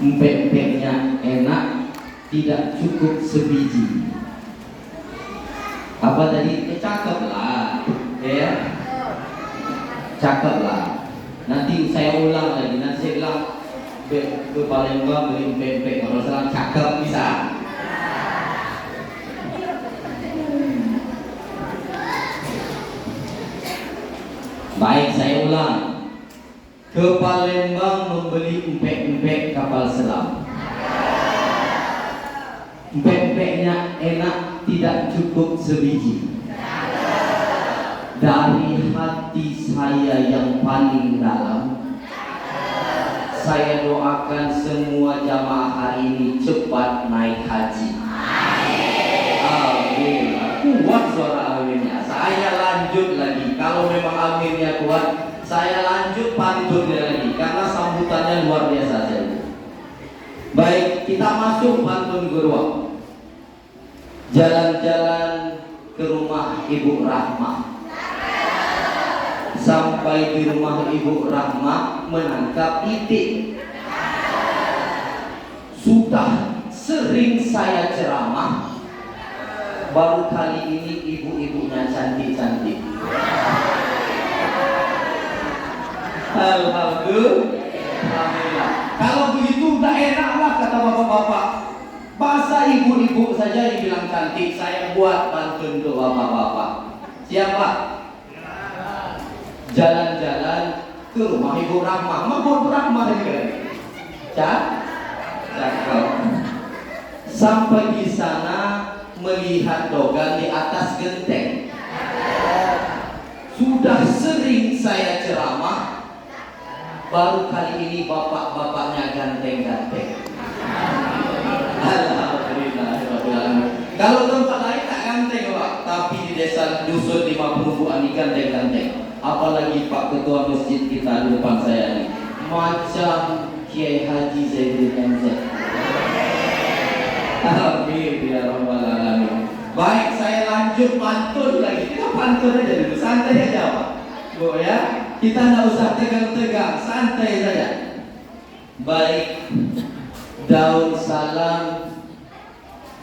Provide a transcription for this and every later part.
empek-empeknya enak, tidak cukup sebiji. Apa tadi? Cakep lah, ya, cakep lah. Nanti saya ulang lagi, nanti saya bilang ke Palembang beli empek-empek, kalau salah cakep bisa. Baik, saya ulang. Ke Palembang membeli empek-empek kapal selam. Empek-empeknya enak, tidak cukup sebiji. Dari hati saya yang paling dalam, saya doakan semua jamaah hari ini cepat naik haji. Amin. Kuat suara aminnya. Saya lanjut lagi. Kalau memang aminnya kuat, saya lanjut pantunnya lagi karena sambutannya luar biasa saja. Baik, kita masuk pantun kedua. Jalan-jalan ke rumah Ibu Rahmah. Sampai di rumah Ibu Rahmah menangkap itik. Sudah sering saya ceramah, baru kali ini ibu-ibunya cantik-cantik. Alhamdulillah. Kalau begitu udah enak lah kata bapak-bapak. Bahasa ibu-ibu saja dibilang cantik. Saya buat pantun untuk bapak-bapak. Siapa? Jalan-jalan ke rumah Ibu Rahmah. Ibu Rahmah juga. Cakep. Sampai di sana melihat dogan di atas genteng. Sudah sering saya ceramah, baru kali ini bapak-bapaknya ganteng-ganteng. Alhamdulillah. Kalau tempat lain tak ganteng Pak, tapi di desa dusun 50 buah ini ganteng-ganteng. Apalagi Pak Ketua Masjid kita di depan saya ini, macam Kiai Haji Zaidul Hamzah. Amin ya rabbal alamin. Baik, saya lanjut pantun lagi. Kita pantun aja dulu, santai aja Pak. Bu ya, kita nggak usah tegang-tegang, santai saja. Baik, daun salam,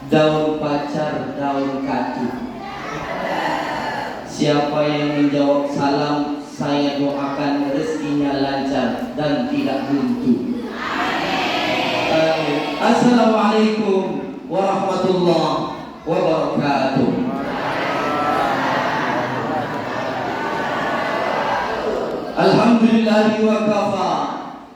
daun pacar, daun katu. Siapa yang menjawab salam, saya doakan rezekinya lancar dan tidak buntu. Assalamualaikum warahmatullahi wabarakatuh. Alhamdulillahi wa kafa,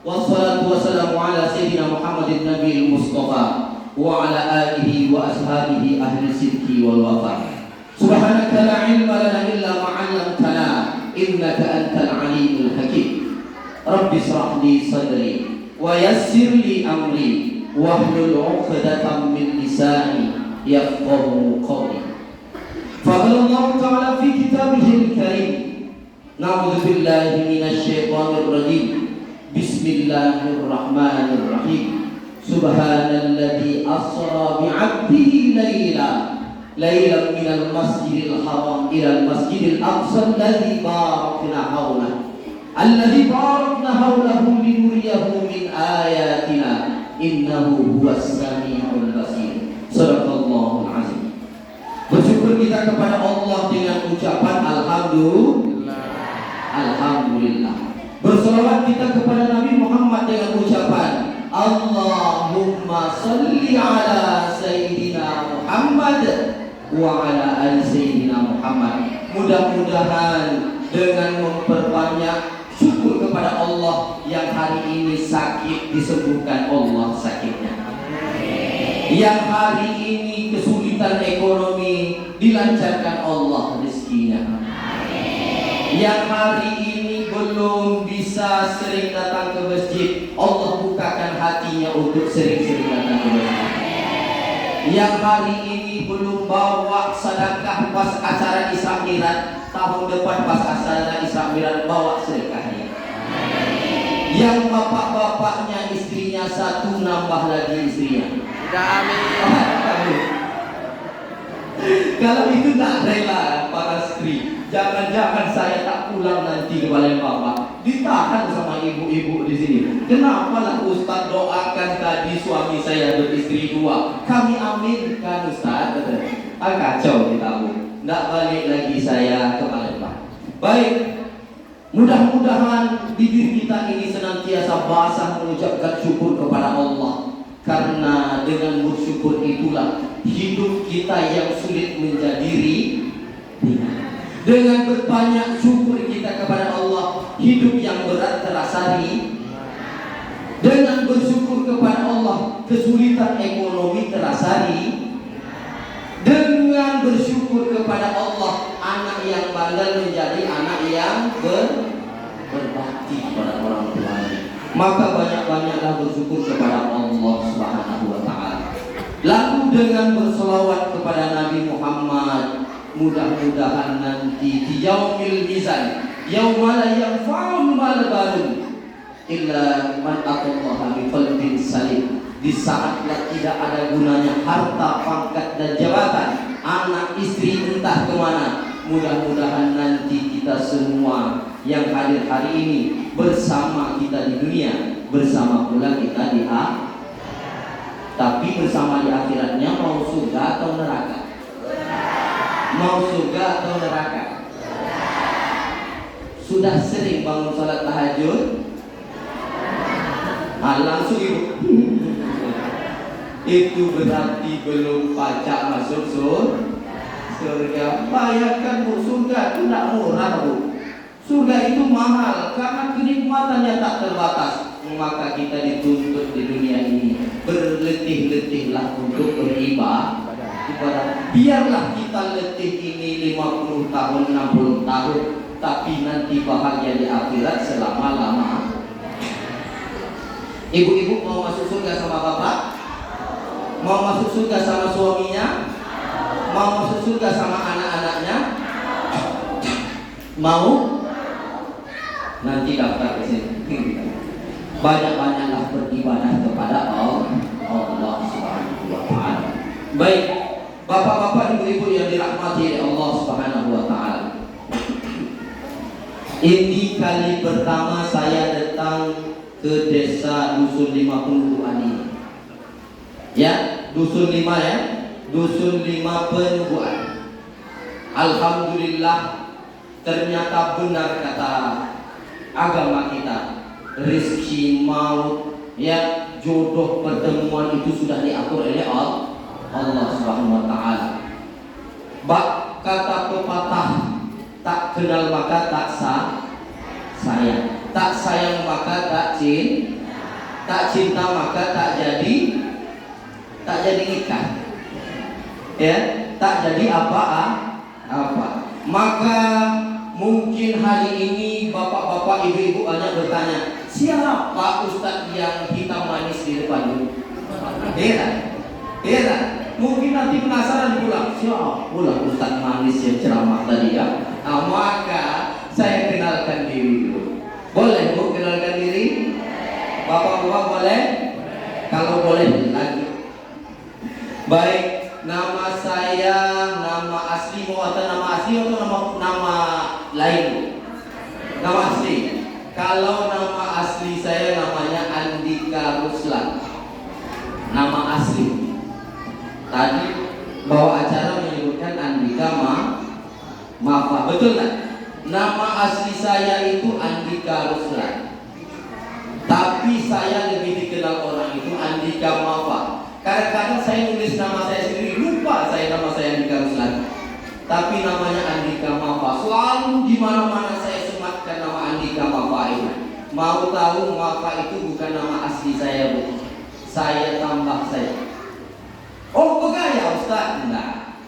wassalatu wassalamu ala sayyidina Muhammadin nabiyil mustafa wa ala alihi wa ashabihi ahli sidqi wal wafa. Subhanaka la ilma lana illa ma 'allamtana innaka antal alimul hakim. Rabbi shrah li sadri wa yassir li amri wahlul 'uqdatam min lisani yafqahu qawli. Faqala Allah ta'ala fi kitabihil karim, na'udzu billahi minasy syaithanir rajim. Bismillahirrahmanirrahim. Subhanalladzi asra bi'abdihi lailan minal masjidil haram ilal masjidil aqsa alladzi barakna hawlahu linuriyahu min ayatina innahu huwas samiul basir. Shadaqallahul azim. Bersyukur kita kepada Allah dengan ucapan alhamdulillah. Berselawat kita kepada Nabi Muhammad dengan ucapan Allahumma salli ala sayyidina Muhammad wa ala ali sayyidina Muhammad. Mudah-mudahan dengan memperbanyak syukur kepada Allah yang hari ini sakit disembuhkan Allah sakitnya. Yang hari ini kesulitan ekonomi dilancarkan Allah rezekinya. Yang hari ini belum bisa sering datang ke masjid, Allah bukakan hatinya untuk sering-sering datang ke masjid. Yang hari ini belum bawa sedekah pas acara Isra Mi'raj, tahun depan pas acara Isra Mi'raj bawa sedekahnya. Yang bapak-bapaknya istrinya satu, nambah lagi istrinya. Amin. Kalau itu tak rela para istri, jangan-jangan saya tak pulang nanti ke Palembang Pak. ditahan sama ibu-ibu di sini. Kenapa lah Ustaz doakan tadi suami saya beristri 2? Kami aminkan Ustaz. Kacau kita Bu. Nggak balik lagi saya ke Palembang. Baik, mudah-mudahan bibir kita ini senantiasa basah mengucapkan syukur kepada Allah. Karena dengan bersyukur itulah hidup kita yang sulit menjadi ringan. Dengan berbanyak syukur kita kepada Allah, hidup yang berat terasa ringan. Dengan bersyukur kepada Allah, kesulitan ekonomi terasa ringan. Dengan bersyukur kepada Allah, anak yang bandel menjadi anak yang berbakti kepada orang tuanya. Maka banyak-banyaklah bersyukur kepada Allah Subhanahu wa Ta'ala. Lalu dengan berselawat kepada Nabi Muhammad, mudah-mudahan nanti di yaumil mizan, yauma la yanfa'u malun illa man atallaha biqalbin salim. Di saatnya tidak ada gunanya harta, pangkat dan jabatan, anak istri entah kemana. Mudah-mudahan nanti kita semua yang hadir hari ini bersama kita di dunia, bersama pula kita di akhirat. Tapi bersama di akhiratnya mau surga atau neraka? Mau surga atau neraka? Sudah sering bangun salat tahajud? Langsung ibu. Itu berarti belum pacak masuk surga. Bayangkan Bu, surga itu tidak murah Bu. Surga itu mahal karena kenikmatannya tak terbatas. Maka kita dituntut di dunia ini berletih-letihlah untuk beribadah. Biarlah kita letih ini 50 tahun, 60 tahun, tapi nanti bahagia di akhirat selama-lama. Ibu-ibu mau masuk surga sama bapak? Mau masuk surga sama suaminya? Mau masuk surga sama anak-anaknya? Mau? Nanti daftar ke sini. Banyak-banyaklah beribadah kepada Allah Subhanahu wa Ta'ala. Baik, bapak-bapak, ibu-ibu yang dirahmati oleh Allah Subhanahu wa Ta'ala. Ini kali pertama saya datang ke desa Dusun 5 Penubuhan ini. Ya, Dusun 5 ya. Dusun 5 Penubuhan. Alhamdulillah, ternyata benar kata agama kita, rezeki, maut, ya, jodoh, pertemuan itu sudah diatur oleh Allah Subhanahu wa Ta'ala. Kata pepatah, tak kenal maka tak sayang, tak sayang maka tak cinta maka tak jadi nikah, ya, tak jadi apa. Maka mungkin hari ini bapak-bapak, ibu-ibu banyak bertanya, siapa Ustadz yang hitam manis di depan? Heran. Mungkin nanti penasaran pulang, siapa pula Ustadz manis yang ceramah tadi ya? Maka saya kenalkan diri dulu. Boleh Bu kenalkan diri? Bapak-bapak boleh? Kalau boleh lagi. Baik, nama saya, nama asli mau atau nama asli atau nama lain? Nama asli. Kalau nama asli saya namanya Andika Ruslan. Nama asli. Tadi bawa acara menyebutkan Andika Mafa. Betul kan? Nama asli saya itu Andika Ruslan. Tapi saya lebih dikenal orang itu Andika Mafa. Kadang-kadang saya nulis nama saya sendiri, lupa saya nama saya Andika Ruslan. Tapi namanya Andika Mafa. Selalu di mana-mana saya sematkan nama Andika Mafa itu. Mau tahu, Mafa itu bukan nama asli saya Bu. Saya tambah saya. Oh, bergaya Ustaz? Enggak.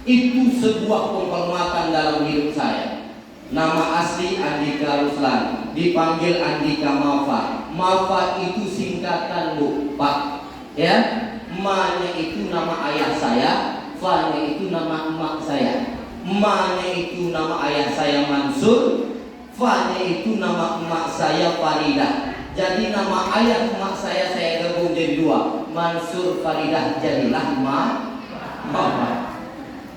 Itu sebuah penghormatan dalam hidup saya. Nama asli Andika Ruslan, dipanggil Andika Mafa. Mafa itu singkatan Bu, Pak. Ya, Ma-nya itu nama ayah saya, Fa-nya itu nama emak saya. Ma-nya itu nama ayah saya Mansur, Fa-nya itu nama emak saya Faridah. Jadi nama ayah emak saya gabung jadi 2, Mansur Faridah, jadilah Mafa.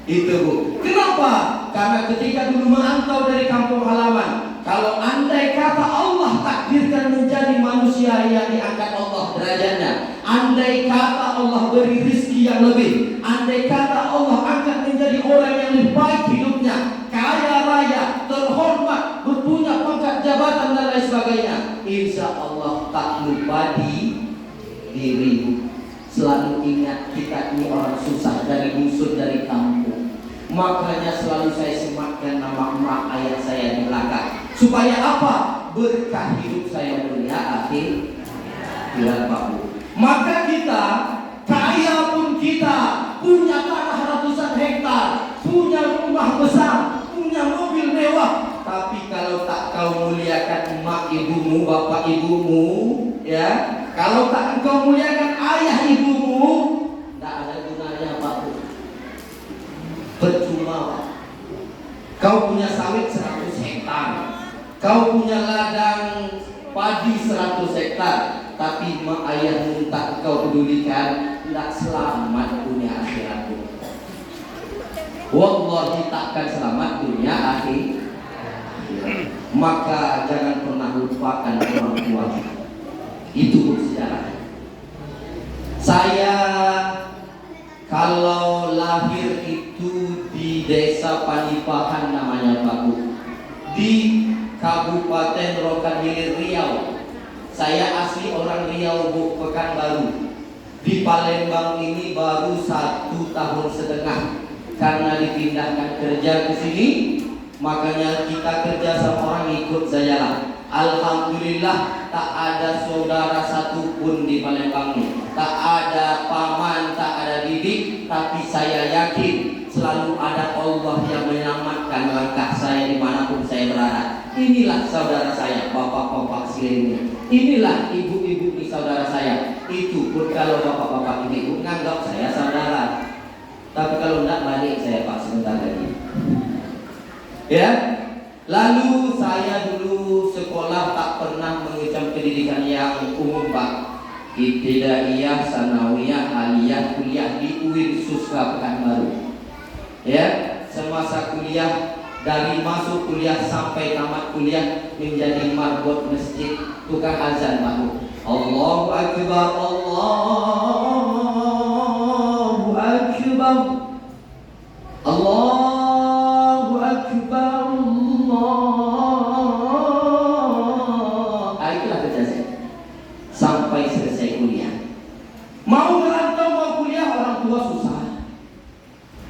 Itu Bu. Kenapa? Karena ketika dulu merantau dari kampung halaman, kalau andai kata Allah takdirkan menjadi manusia yang diangkat Allah derajatnya, andai kata Allah beri rezeki yang lebih, andai kata Allah angkat menjadi orang yang lebih baik hidupnya, kaya raya, terhormat, berpunya pangkat jabatan dan lain sebagainya, insya Allah tak lupa di diri. Selalu ingat kita ini orang susah, dari dusun, dari kampung. Makanya selalu saya sematkan nama emak ayah saya di belakang. Supaya apa? Berkah hidup saya dunia akhir Pak Bu. Maka kita, kaya pun kita, punya tanah ratusan hektar, punya rumah besar, punya mobil mewah, tapi kalau tak kau muliakan emak ibumu, bapak ibumu, ya, kalau tak engkau muliakan ayah ibumu, tak ada gunanya Pak Bu. Percuma Pak. Kau punya sawit 100 hektar, kau punya ladang padi 100 hektar, tapi emak ayahmu tak kau pedulikan, tidak selamat dunia akhiratmu. Wallahi takkan selamat dunia akhirat. Maka jangan pernah lupakan orang tua. Itu sejarah. Saya kalau lahir itu di desa Panipahan namanya Pak Bu, di Kabupaten Rokan Hilir Riau. Saya asli orang Riau Bu, Pekanbaru. Di Palembang ini baru 1,5 tahun karena dipindahkan kerja ke sini. Makanya kita kerja sama orang ikut sajalah. Alhamdulillah tak ada saudara satupun di Palembang ini, tak ada paman, tak ada didik, tapi saya yakin selalu ada Allah yang menyelamatkan langkah saya dimanapun saya berada. Inilah saudara saya, bapak-bapak sini. Inilah ibu-ibu di saudara saya. Itu pun kalau bapak-bapak ibu menganggap saya saudara. Tapi kalau tidak balik saya Pak sebentar lagi. Ya, lalu saya dulu sekolah tak pernah mengencam pendidikan yang umum Pak. Ibtidaiyah, sanawiyah, aliyah, kuliah di UIN Susra Pekanbaru. Ya, semasa kuliah, dari masuk kuliah sampai tamat kuliah menjadi marbot masjid, tukang azan Pak. Allahu Akbar, Allahu Akbar, Allahu Akbar, Allah. Itulah kerja saya sampai selesai kuliah. Mau merantau, mau kuliah, orang tua susah,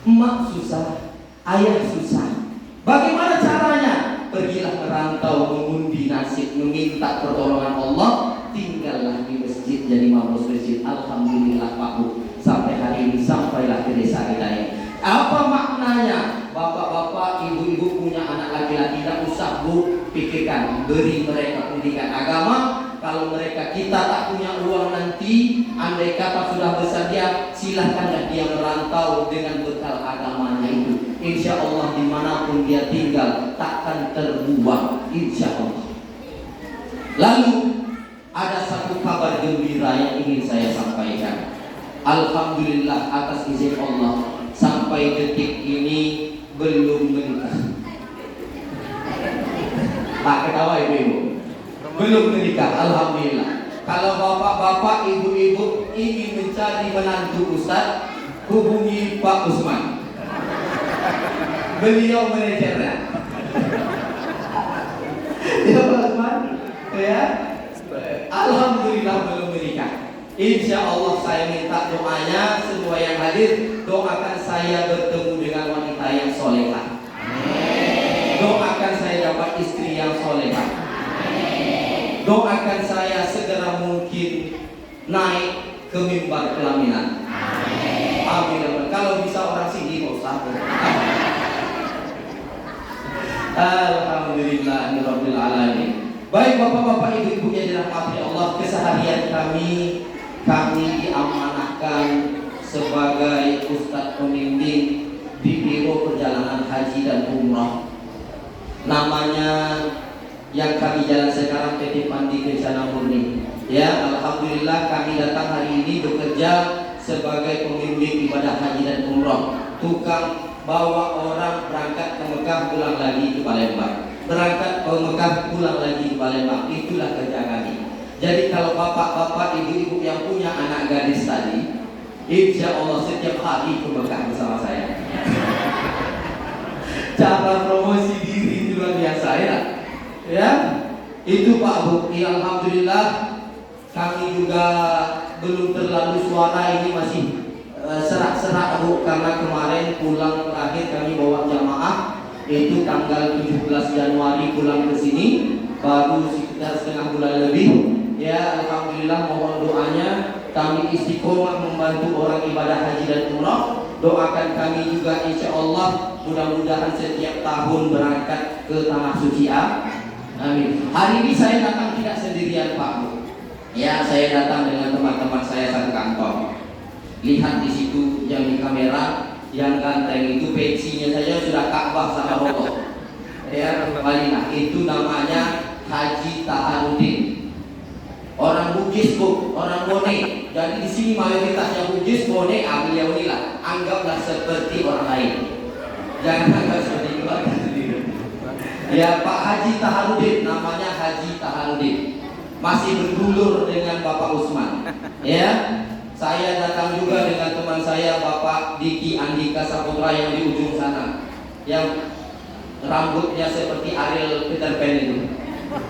emak susah, ayah susah. Bagaimana caranya? Pergilah merantau, mengundi nasib, meminta pertolongan Allah, tinggallah di masjid, jadi mamos masjid. Alhamdulillah Pak Bu, sampai hari ini sampailah ke desa kita ini. Apa maknanya? Bapak-bapak, ibu-ibu punya anak laki-laki, tidak usah Bu pikirkan, beri mereka pendidikan agama. Kalau mereka kita tak punya uang nanti, andai kata sudah besar dia, silahkanlah dia merantau dengan bekal agamanya itu. Insya Allah dimanapun dia tinggal takkan terbuang, insya Allah. Lalu ada satu kabar gembira yang ingin saya sampaikan. Alhamdulillah atas izin Allah, sampai detik ini belum menikah. Tak ketawa ibu-ibu, belum menikah. Alhamdulillah. Kalau bapak-bapak, ibu-ibu ingin mencari menantu Ustaz, hubungi Pak Usman. Beliau manajernya. Ya Pak Usman, ya. Alhamdulillah belum menikah. Insya Allah saya minta doanya semua yang hadir, doakan saya bertemu dengan wanita yang solehah. Doakan saya dapat istri yang solehah. Doakan saya segera mungkin naik ke mimbar pelaminan. Amin. Kalau bisa orang sini Pak Ustaz. Alhamdulillahirabbil alamin. Baik bapak-bapak, ibu-ibu yang dirahmati Allah, keseharian kami diamanahkan sebagai ustadz pembimbing di Biro Perjalanan Haji dan Umrah. Namanya yang kami jalan sekarang PT Pandi Kencana Murni. Ya, alhamdulillah kami datang hari ini bekerja sebagai pembimbing ibadah haji dan umrah. Tukang bawa orang berangkat ke Mekah, pulang lagi ke Palembang. berangkat ke Mekah, pulang lagi ke Palembang. Itulah kerja kami. Jadi kalau bapak-bapak, ibu-ibu yang punya anak gadis tadi, insya Allah setiap hari ke Mekah bersama saya. Cara promosi diri itu luar biasa ya. Itu Pak Bu. Ya, alhamdulillah kami juga belum terlalu suara ini masih serak-serak Bu, karena kemarin pulang terakhir kami bawa jamaah itu tanggal 17 Januari pulang ke sini, baru sekitar setengah bulan lebih. Ya, alhamdulillah, mohon doanya kami istiqomah membantu orang ibadah haji dan umrah. Doakan kami juga insya Allah mudah-mudahan setiap tahun berangkat ke tanah suci. Amin. Hari ini saya datang tidak sendirian Pak Bu. Ya, saya datang dengan teman-teman saya satu kantor. Lihat di situ yang di kamera, yang ganteng itu pensinya saja sudah Ka'bah sama Allah. Ya, Madinah. Itu namanya Haji Taharudin. Orang Bugis Bu, orang Bone. Jadi di sini mayoritas yang Bugis, Bone, beliau inilah. Anggaplah seperti orang lain. Jangan anggap seperti keluarga sendiri. Ya, Pak Haji Taharudin, namanya Haji Taharudin. Masih berdulur dengan Bapak Usman. Ya, saya datang juga dengan teman saya Bapak Diki Andika Saputra yang di ujung sana, yang rambutnya seperti Ariel Peter Pan itu.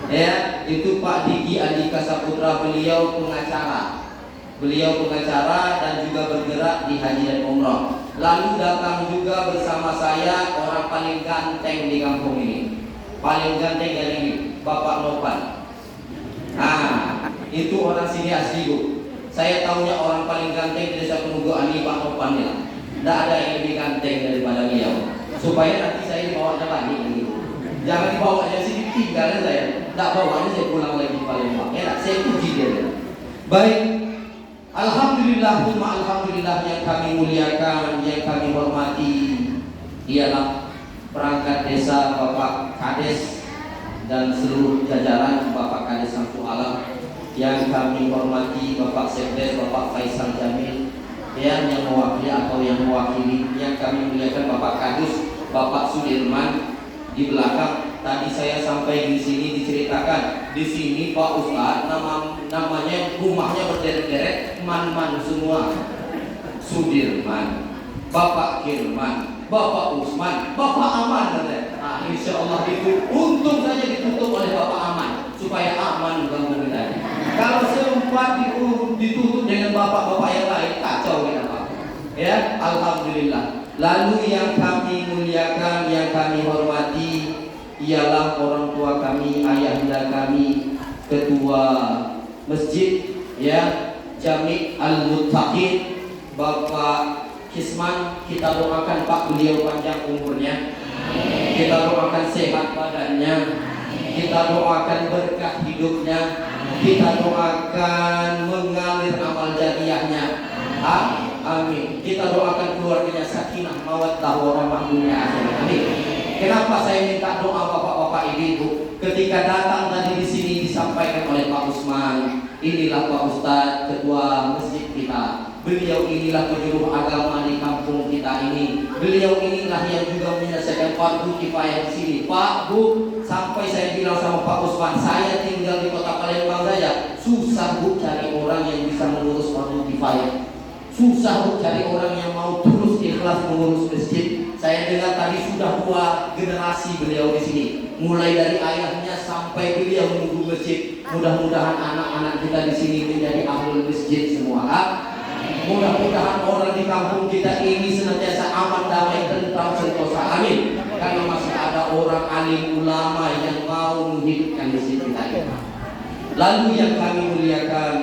Ya, itu Pak Diki Andika Saputra, beliau pengacara dan juga bergerak di haji dan umrah. Lalu datang juga bersama saya orang paling ganteng di kampung ini, paling ganteng dari ini, Bapak Nopan. Nah, itu orang sini asli Bu. Saya tahunya orang paling ganteng di desa Penugo Ani Pak Nopan ya. Tidak ada yang lebih ganteng daripada beliau. Supaya nanti saya dibawanya lagi gitu. Jangan dibawanya sini, tinggalin saya. Tidak bawanya saya pulang lagi di Palembang. Ya, saya puji dia. Baik. Alhamdulillah, alhamdulillah yang kami muliakan, yang kami hormati ialah perangkat desa Bapak Kades dan seluruh jajaran Bapak Kades Samsu Alam. Yang kami hormati Bapak Sekdes Bapak Faisal Jamil, yang mewakili atau yang mewakili. Yang kami muliakan Bapak Kadus Bapak Sudirman. Di belakang tadi saya sampai di sini diceritakan, di sini Pak Ustadz namanya rumahnya berderet-deret, man semua. Sudirman, Bapak Kirman, Bapak Usman, Bapak Aman. Nah, insya Allah itu untung saja ditutup oleh Bapak Aman supaya aman bangun kita. Kalau sempat ditutup dengan bapak-bapak yang lain, kacau kita Pak. Ya, alhamdulillah. Lalu yang kami muliakan, yang kami hormati ialah orang tua kami, ayahanda kami, ketua masjid ya, Jami' Al-Muttaqin, Bapak Kisman. Kita doakan Pak beliau panjang umurnya, kita doakan sehat badannya, kita doakan berkah hidupnya, kita doakan mengalir amal jariahnya. Amin. Kita doakan keluarganya sakinah mawaddah warahmah dunia akhirat. Amin. Kenapa saya minta doa bapak-bapak ibu? Ketika datang tadi di sini disampaikan oleh Pak Usman, inilah Pak Ustadz ketua masjid kita. Beliau inilah penyuluh agama di kampung kita ini. Beliau inilah yang juga menyelesaikan fardu kifayah di sini. Pak Bu, sampai saya bilang sama Pak Usman, saya tinggal di kota Palembang saja, susah Bu cari orang yang bisa mengurus fardu kifayah. Susah Bu cari orang yang mau terus ikhlas mengurus masjid. Saya dengar tadi sudah 2 generasi beliau di sini, mulai dari ayahnya sampai beliau menunggu masjid. Mudah-mudahan anak-anak kita di sini menjadi ahlul masjid semua. Mudah-mudahan orang di kampung kita ini senantiasa aman, damai, tentram, sentosa. Amin. Karena masih ada orang alim ulama yang mau menghidupkan masjid kita ini. Lalu yang kami muliakan,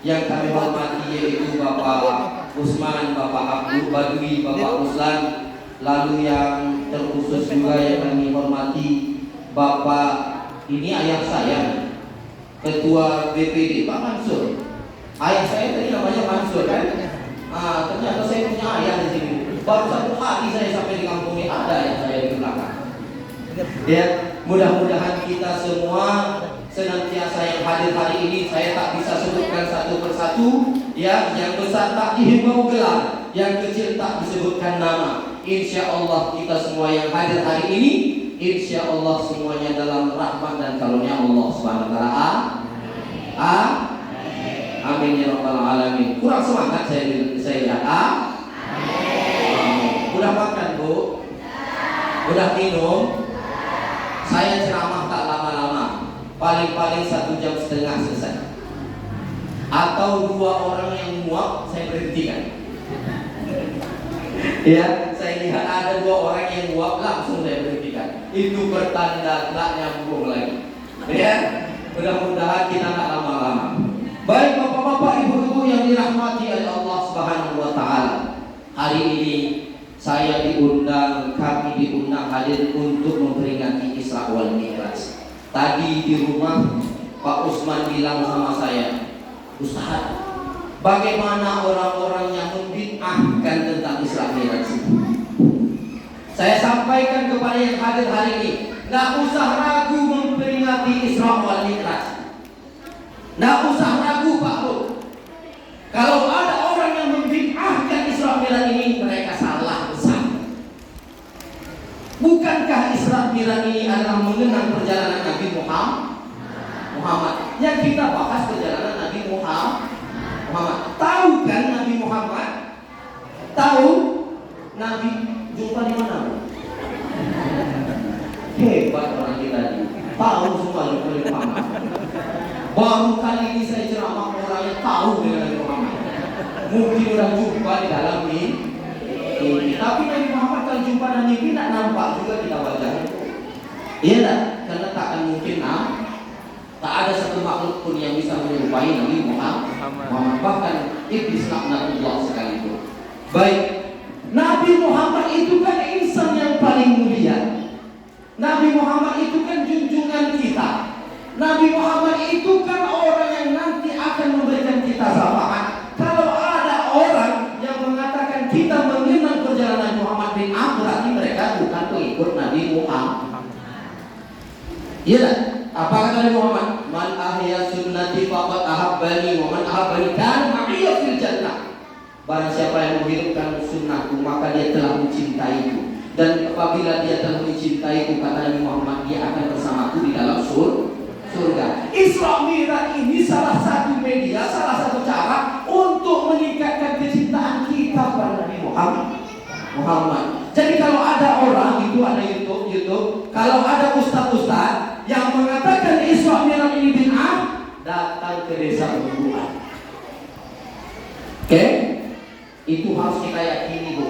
yang kami hormati yaitu Bapak Usman, Bapak Abdul Badui, Bapak Ruslan. Lalu yang terkhusus juga yang kami hormati Bapak, ini ayah saya, Ketua BPD Pak Mansur. Ayah saya tadi namanya Mansur kan? Ternyata saya punya ayah di sini. Baru 1 hari saya sampai di kampung ini ada ayah saya di belakang. Ya, mudah-mudahan kita semua senantiasa yang hadir hari ini, saya tak bisa sebutkan satu persatu. Ya, yang besar tak dihimbau gelar, yang kecil tak disebutkan nama. Insya Allah kita semua yang hadir hari ini insya Allah semuanya dalam rahmat dan karunia Allah Subhanahu wa taala. Amin ya rabbal alamin. Kurang semangat saya lihat. Udah makan Bu? Udah minum? Saya ceramah tak lama-lama, paling-paling 1,5 jam selesai. Atau 2 orang yang muak saya berhentikan. Ya, saya lihat ada 2 orang yang muak langsung saya berhentikan. Itu bertanda tak nyambung lagi. Ya, mudah-mudahan kita tak lama-lama. Baik bapak-bapak, ibu-ibu yang dirahmati oleh Allah Subhanahu wa taala. Hari ini kami diundang hadir untuk memperingati Isra wal Mi'raj. Tadi di rumah Pak Usman bilang sama saya, Ustaz, bagaimana orang-orang yang membid'ahkan tentang Isra Mi'raj? Saya sampaikan kepada yang hadir hari ini, nggak usah ragu memperingati Isra wal Mi'raj. Nggak usah ragu Pak Bu. Kalau ada orang yang membid'ahkan Isra Mi'raj ini, mereka salah besar. Bukankah Isra Mi'raj ini adalah mengenang perjalanan Nabi Muhammad? Yang kita bahas perjalanan Nabi Muhammad. Tahu kan Nabi Muhammad? Tahu? Nabi jumpa di mana? Hebat orang kita ini. Tahu semua Nabi Muhammad. Baru kali ini saya ceramah orang yang tahu dengan Nabi Muhammad. Mungkin udah jumpa di dalam mimpi. Tapi Nabi Muhammad kalau jumpa dan mimpi tak nampak juga kita wajahnya. Iya tak? Karena tak akan mungkin tak ada satu makhluk pun yang bisa menyerupai Nabi Muhammad. Bahkan iblis laknatullah sekalipun. Baik, Nabi Muhammad itu kan insan yang paling mulia. Nabi Muhammad itu kan junjungan kita. Nabi Muhammad itu kan orang yang nanti akan memberikan kita syafaat. Kalau ada orang yang mengatakan kita mengenang perjalanan Muhammad bin Abdul, berarti mereka bukan pengikut Nabi Muhammad. Iya tak? Apa kata Nabi Muhammad? Man ahya sunnati faqad ahabbani wa man ahabbani kana ma'iya fil jannah. Barang siapa yang menghidupkan sunnahku, maka dia telah mencintaiku. Dan apabila dia telah mencintaiku, kata Nabi Muhammad, dia akan bersamaku di dalam surga. Isra Mi'raj ini salah satu media, salah satu cara untuk meningkatkan kecintaan kita pada Nabi Muhammad. Jadi kalau ada orang itu ada YouTube, kalau ada ustaz-ustaz yang mengatakan Isra Mi'raj ini bid'ah, datang ke desa Bubuan. Oke? Itu harus kita yakini, Bu.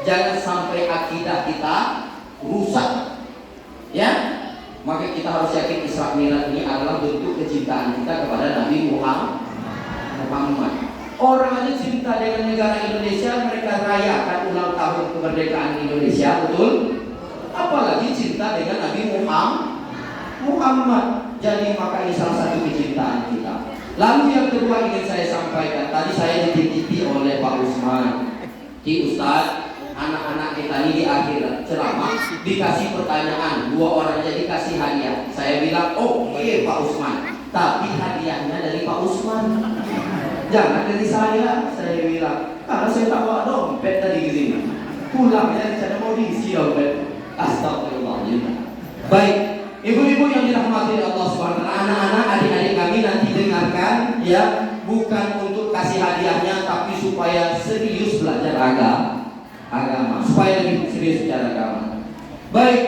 Jangan sampai akidah kita rusak. Ya? Maka kita harus yakin Isra Mi'raj ini adalah bentuk kecintaan kita kepada Nabi Muhammad. Orang aja cinta dengan negara Indonesia, mereka rayakan ulang tahun kemerdekaan Indonesia, betul? Apalagi cinta dengan Nabi Muhammad. Jadi maka ini salah satu kecintaan kita. Lalu yang kedua ingin saya sampaikan, tadi saya dititipi oleh Pak Usman, di Ustaz, anak-anak kita ini di akhir ceramah dikasih pertanyaan, 2 orang jadi kasih hadiah. Saya bilang, oh iya Pak Usman, tapi hadiahnya dari Pak Usman, jangan dari saya bilang, karena saya tak bawa dompet tadi ke sini. Pulangnya saya mau diisi dompet. Astagfirullahaladzim. Baik, ibu-ibu yang dirahmati Allah SWT, anak-anak, adik-adik kami nanti dengarkan ya, bukan untuk kasih hadiahnya, tapi supaya serius belajar agama, supaya lebih serius secara agama. Baik,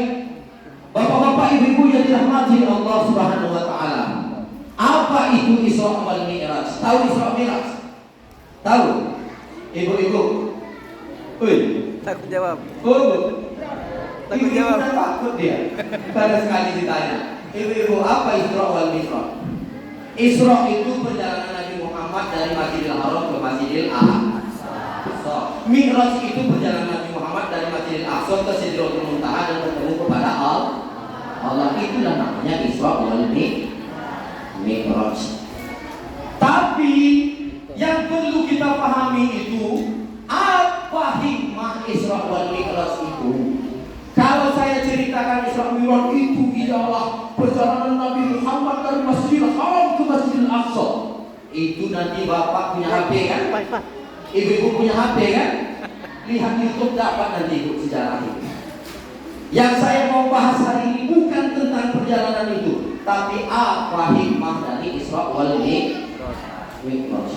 bapak-bapak, ibu-ibu yang dirahmati Allah Subhanahu wa taala. Apa itu Isra wal Mi'raj? Tahu Isra Mi'raj? Tahu? Ibu-ibu? Takut jawab. Takut jawab. Takut dia. Pada sekali ditanya. Ibu-ibu, apa Isra wal Mi'raj? Isra itu perjalanan Nabi Muhammad dari Masjidil Haram ke Masjidil Aqsa. Mi'raj itu perjalanan Nabi Muhammad dari Masjidil Aqsa ke Sidratul Muntaha dan bertemu kepada Allah. Itulah namanya Isra wal Mi'raj. Tapi yang perlu kita pahami itu, apa hikmah Isra wal Mi'raj itu? Kalau saya ceritakan Isra Mi'raj itu ialah perjalanan Nabi Muhammad dari Masjidil Haram ke Masjidil Aqsa. Itu nanti bapak punya HP kan? Ibu-ibu punya HP kan? Lihat YouTube dapat nanti ibu sejarah itu. Yang saya mau bahas hari ini bukan tentang perjalanan itu, tapi apa hikmah dari Isra wal Mi'raj.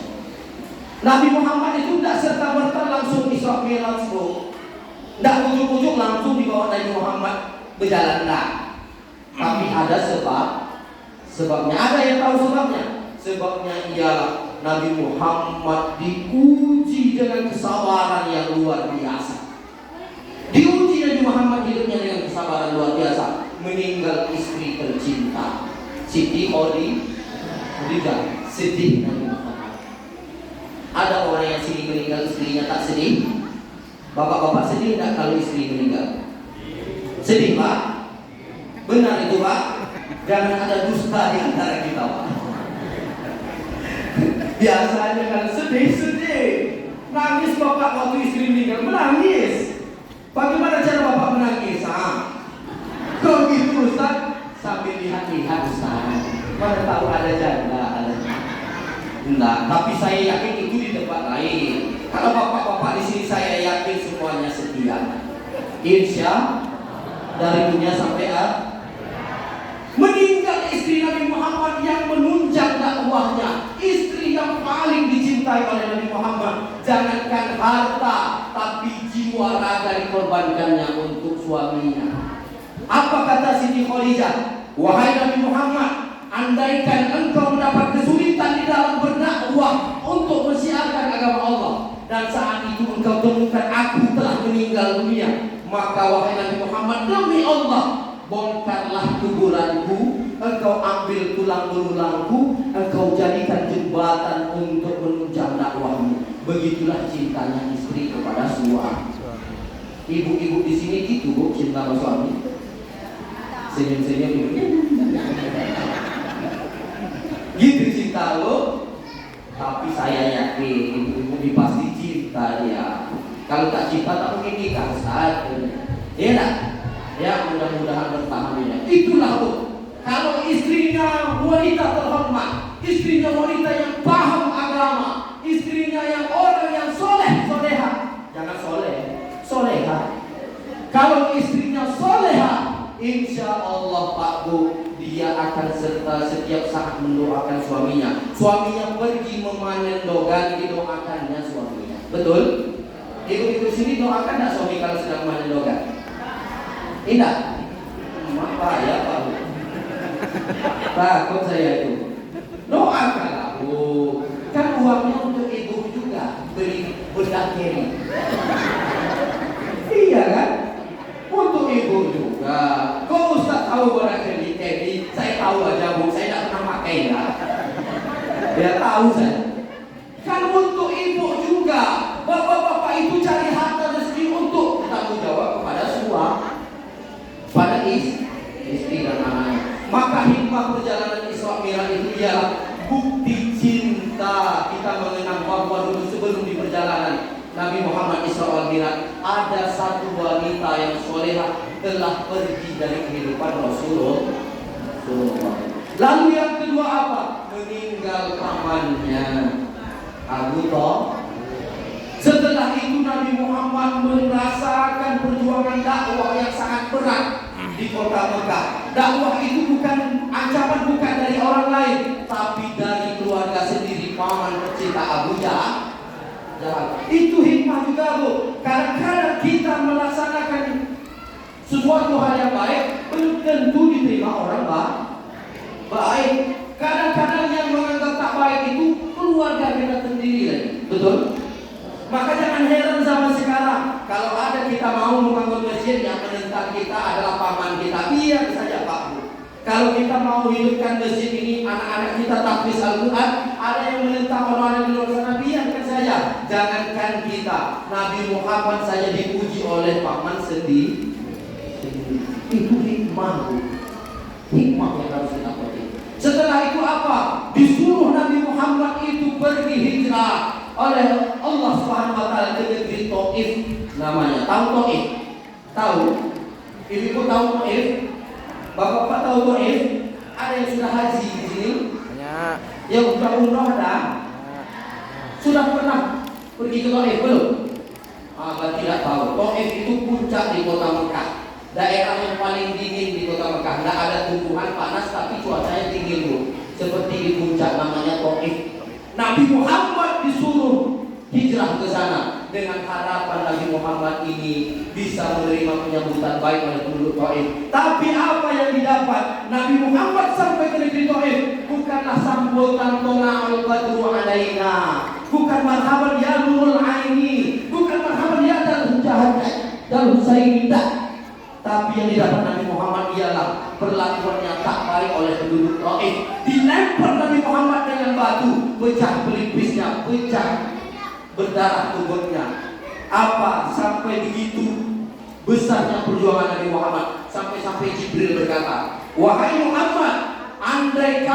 Nabi Muhammad itu tidak serta-merta langsung Isra Mi'raj, tidak ujuk-ujuk langsung dibawa Nabi Muhammad berjalan, enggak. Tapi ada sebabnya. Ada yang tahu sebabnya? Sebabnya ialah Nabi Muhammad diuji dengan kesabaran yang luar biasa. Diuji Nabi Muhammad hidupnya dengan kesabaran luar biasa. Meninggal istri tercinta Siti Khadijah, sedih Nabi Muhammad. Ada orang yang sedih meninggal istrinya tak sedih? Bapak-bapak sedih tak kalau istri meninggal? Sedih Pak? Benar itu Pak? Jangan ada dusta di antara kita Pak. Biasanya kan sedih. Nangis bapak waktu istri meninggal, menangis. Bagaimana cara bapak menangis? Kok gitu Ustaz? Sambil lihat-lihat Ustaz. Mana tahu ada janda, ada. Enggak, tapi saya yakin itu di tempat lain. Kalau bapak-bapak di sini saya yakin semuanya setia. Insya dari dunia sampai meninggal istri Nabi Muhammad yang menunjang dakwahnya, istri yang paling dicintai oleh Nabi Muhammad. Jangankan harta, tapi jiwa raga dikorbankannya untuk suaminya. Apa kata Siti Khadijah? Wahai Nabi Muhammad, andaikan engkau mendapat kesulitan di dalam berdakwah untuk mensiarkan agama Allah, dan saat itu engkau temukan aku telah meninggal dunia, maka wahai Nabi Muhammad, demi Allah, bongkarlah kuburanku, engkau ambil tulang belulangku, engkau jadikan jembatan untuk menunjang dakwahmu. Begitulah cintanya istri kepada suami. Ibu-ibu di sini gitu Bu, cinta sama suami. Senyum-senyum gitu cinta lo. Tapi saya yakin ibu-ibu pasti cinta ya. Kalau tak cinta tak mungkin nikah Ustaz. Iya tak? Ya mudah-mudahan bertahan ya. Itulah Bu. Kalau istrinya wanita terhormat, istrinya wanita yang paham agama, istrinya yang orang yang soleha, jangan soleha. Kalau istrinya soleha, insya Allah Pak Bu, dia akan serta setiap saat mendoakan suaminya. Suaminya pergi memanen dogan, didoakannya suaminya. Betul? Ibu-ibu sini doakan tak suami kalau sedang memanen dogan? Tidak? Apa ya Pak Bu? Takut saya itu. Doakanlah Bu. Kan uangnya untuk ibu juga, beli bedak kiri. Iya kan? Untuk ibu juga. Kok Ustaz tahu bedak kiri? Saya tahu aja Bu, saya tidak pernah pakai ya. Ya tahu saya. Kan untuk ibu juga. Bapak-bapak itu cari harta rezeki untuk bertanggung jawab kepada suami, pada istri dan anak. Maka hikmah perjalanan Isra Mi'raj itu ialah bukti cinta kita mengenang bahwa dulu sebelum di perjalanan Nabi Muhammad Isra Mi'raj ada satu wanita yang solehah telah pergi dari kehidupan Rasulullah. Lalu yang kedua apa? Meninggal pamannya Abu Thalib. Setelah itu Nabi Muhammad merasakan perjuangan dakwah yang sangat berat di kota Mekah. Dakwah itu bukan ancaman, bukan dari orang lain, tapi dari keluarga sendiri, paman tercinta Abu Jahal. Itu hikmah juga Bu. Kadang-kadang kita melaksanakan sesuatu hal yang baik belum tentu diterima orang baik. Kadang-kadang yang menganggap tak baik itu keluarga kita sendiri lagi. Betul? Maka jangan heran zaman sekarang kalau ada kita mau membangun masjid yang menentang kita adalah paman kita, biar saja Pak Bu. Kalau kita mau hidupkan masjid ini, anak-anak kita tahfiz Al-Quran, ada yang menentang orang-orang di luar sana, biarkan saja. Jangankan kita, Nabi Muhammad saja dipuji oleh paman sendiri. Itu hikmah Bu. Hikmah yang harus kita petik. Setelah itu apa? Disuruh Nabi Muhammad itu pergi hijrah oleh Allah Subhanahu wa taala ke negeri Taif namanya. Tahu Taif? Tahu? Ibu tahu Taif? Bapak tahu Taif? Ada yang sudah haji di sini? Banyak. Yang sudah umrah ada? Sudah pernah pergi ke Taif belum? Apa tidak tahu? Taif itu puncak di kota Mekah. daerah yang paling dingin di kota Mekah. Tidak ada tumbuhan panas tapi cuacanya dingin Bu. Seperti di puncak namanya Taif. Nabi Muhammad disuruh hijrah ke sana dengan harapan Nabi Muhammad ini bisa menerima penyambutan baik oleh penduduk Taif. Tapi apa yang didapat? Nabi Muhammad sampai ke negeri Taif bukanlah sambutan tola'ul badru alaina, bukan marhaban ya nurul aini, bukan marhaban ya dal husainita. Tapi yang didapat Nabi Muhammad ialah perlakuan yang tak baik oleh penduduk Taif. Dilempar Nabi Muhammad dengan batu, pecah pelipisnya, pecah berdarah tubuhnya. Apa sampai begitu besarnya perjuangan Nabi Muhammad, sampai Jibril berkata, wahai Muhammad, andai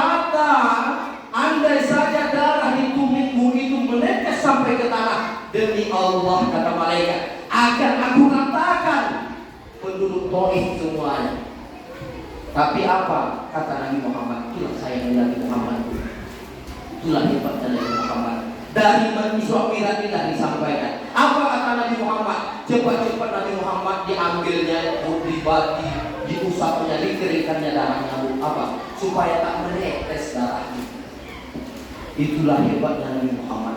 saja darah di tumitmu itu menetes sampai ke tanah, demi Allah kata malaikat akan aku ratakan penduduk Taif semuanya. Tapi apa kata Nabi Muhammad? Itulah sayangnya Nabi Muhammad, itulah hebatnya Nabi Muhammad. Dari Isra Mi'raj tidak disampaikan. Apa kata Nabi Muhammad? Cepat-cepat Nabi Muhammad diambilnya, dibati, diusapnya, dikeringkannya darahnya. Apa? Supaya tak menetes darahnya. Itulah hebatnya Nabi Muhammad.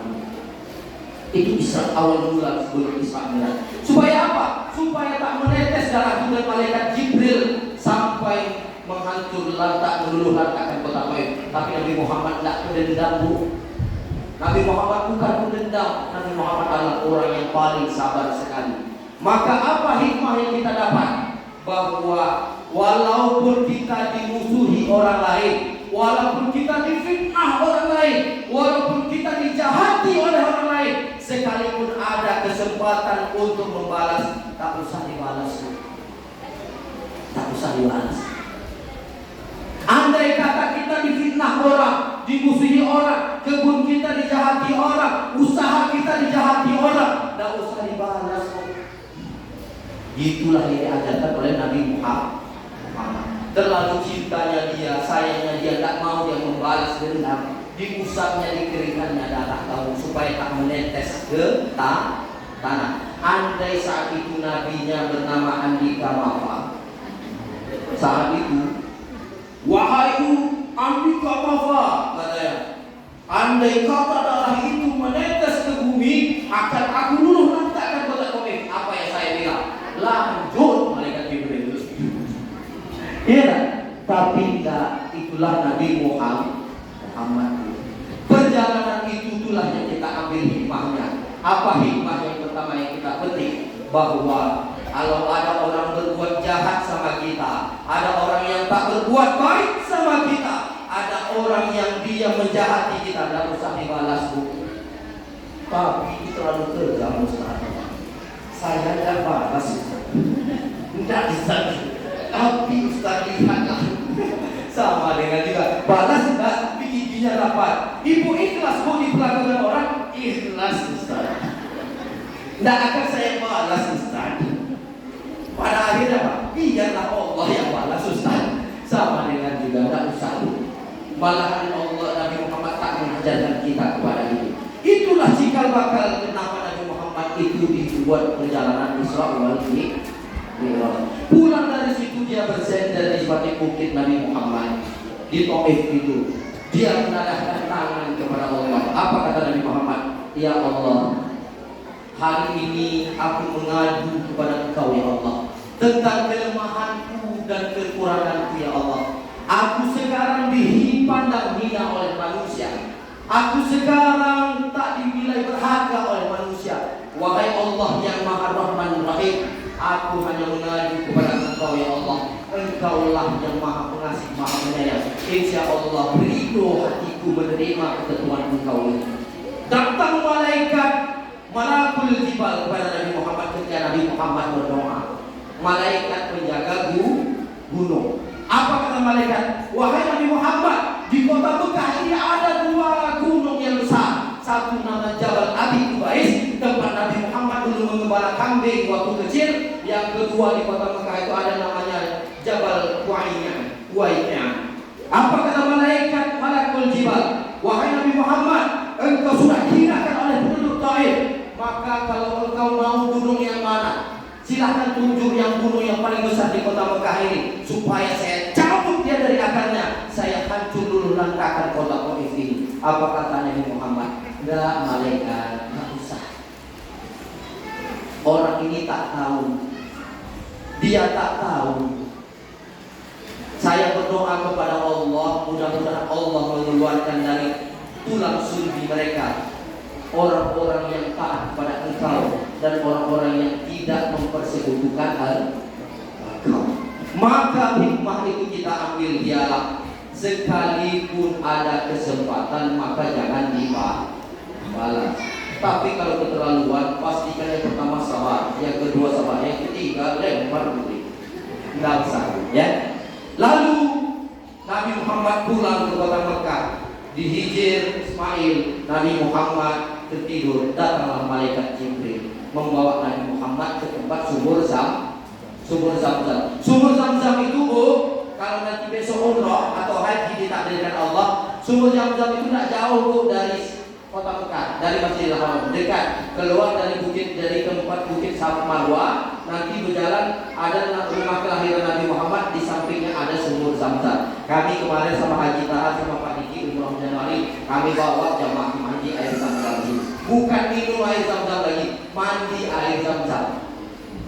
Itu Isra awal mula sebelum Isra Mi'raj. Supaya apa? Supaya tak menetes darah dan malaikat Jibril sampai menghancur lantak, meluluh lantakkan kota Taif. Tapi Nabi Muhammad tidak berdendam Bu. Nabi Muhammad bukan pendendam. Nabi Muhammad adalah orang yang paling sabar sekali. Maka apa hikmah yang kita dapat? Bahwa walaupun kita dimusuhi orang lain, walaupun kita difitnah orang lain, walaupun kita dijahati oleh orang lain, sekalipun ada kesempatan untuk membalas, tak usah dibalas. Tak usah dibalas. Andai kata kita difitnah orang, dimusuhi orang, kebun kita dijahati orang, usaha kita dijahati orang, tak usah dibalas. Itulah yang diajarkan oleh Nabi Muhammad. Terlalu cintanya dia, sayangnya dia, tak mau dia membalas dendam. Diusapnya, dikeringkannya darah kamu supaya tak menetes ke tanah. Andai saat itu nabinya bernama Andika Mafa, saat itu, wahai Andika Mafa, katanya, andai kata darah itu menetes ke bumi, akan aku luluh lantakkan kota Taif. Apa yang saya bilang? Lanjut malaikat Jibril. Iya, tapi tidak. Itulah Nabi Muhammad. Perjalanan itulah yang kita ambil hikmahnya. Apa hikmah yang pertama yang kita petik? Bahwa kalau ada orang berbuat jahat sama kita, ada orang yang tak berbuat baik sama kita, ada orang yang dia menjahati kita, tidak usah dibalas Bu. Tapi itu terlalu kejam Ustaz. Saya tidak balas, tidak bisa. Tapi Ustaz lihatlah, sama dengan juga balas tidak, tapi giginya rapat. Ibu ikhlas Bu diperlakukan orang, ikhlas Ustaz. Tidak akan saya balas Ustaz. Pada akhirnya Pak, biarlah Allah yang balas Ustaz. Sama dengan juga tidak usah. Malahan Allah, Nabi Muhammad tak mengajarkan kita kepada itu. Itulah cikal bakal kenapa Nabi Muhammad itu dibuat perjalanan Isra wal Mi'raj. Pulang dari situ dia bersender di sebagai bukit Nabi Muhammad di Taif itu. Dia menadahkan tangan kepada Allah. Apa kata Nabi Muhammad? Ya Allah, hari ini aku mengadu kepada Engkau ya Allah tentang kelemahanku dan kekuranganku ya Allah. Aku sekarang dipandang hina oleh manusia. Aku sekarang tak dinilai berharga oleh manusia. Wahai Allah yang Maha Rahman Rahim, aku hanya mengadu kepada Engkau ya Allah. Engkaulah yang Maha Pengasih, Maha Penyayang. Insya Allah ridho hatiku menerima ketentuan Engkau ini. Datang malaikat Malakul Jibal kepada Nabi Muhammad ketika Nabi Muhammad berdoa. Malaikat penjaga gunung. Apa kata malaikat? Wahai Nabi Muhammad, di kota Mekah ini ada dua gunung yang besar. Satu nama Jabal Abi Qubais, tempat Nabi Muhammad dulu mengembala kambing waktu kecil. Yang kedua di kota Mekah itu ada namanya Jabal Quainya. Apa kata malaikat Malakul Jibal? Wahai Nabi Muhammad, engkau sudah dihinakan oleh penduduk Taif. Maka kalau engkau mau gunung yang mana? Silahkan tunjuk yang gunung yang paling besar di kota Mekah ini, supaya saya cabut dia dari akarnya, saya hancur dulu lantakan kota Taif ini. Apa kata Nabi Muhammad? Enggak, malaikat, enggak usah. Orang ini tak tahu, dia tak tahu. Saya berdoa kepada Allah, mudah-mudahan Allah mengeluarkan dari tulang sulbi mereka orang-orang yang taat kepada Engkau dan orang-orang yang tidak mempersekutukan Engkau. Maka hikmah itu kita ambil ialah sekalipun ada kesempatan maka jangan dibalas. Tapi kalau keterlaluan, pastikan yang pertama sabar, yang kedua sabar, yang ketiga lempar budi. Enggak usah, ya. Lalu Nabi Muhammad pulang ke kota Mekah. Dihijir Ismail, Nabi Muhammad tertidur, datanglah malaikat Jibril membawa Nabi Muhammad ke tempat sumur Zamzam. Sumur Zamzam itu, kalau nanti besok umrah atau haji ditakdirkan Allah, sumur Zamzam itu tidak jauh dari kota Mekah, dari Masjidil Haram, dekat. Keluar dari tempat bukit Safa Marwah, nanti berjalan ada rumah kelahiran Nabi Muhammad, di sampingnya ada sumur Zamzam. Kami kemarin sama Haji Tahan sama Pak Diki umrah Januari, kami bawa jamaah mandi air Zamzam lagi. Bukan minum air Zamzam lagi, mandi air Zamzam.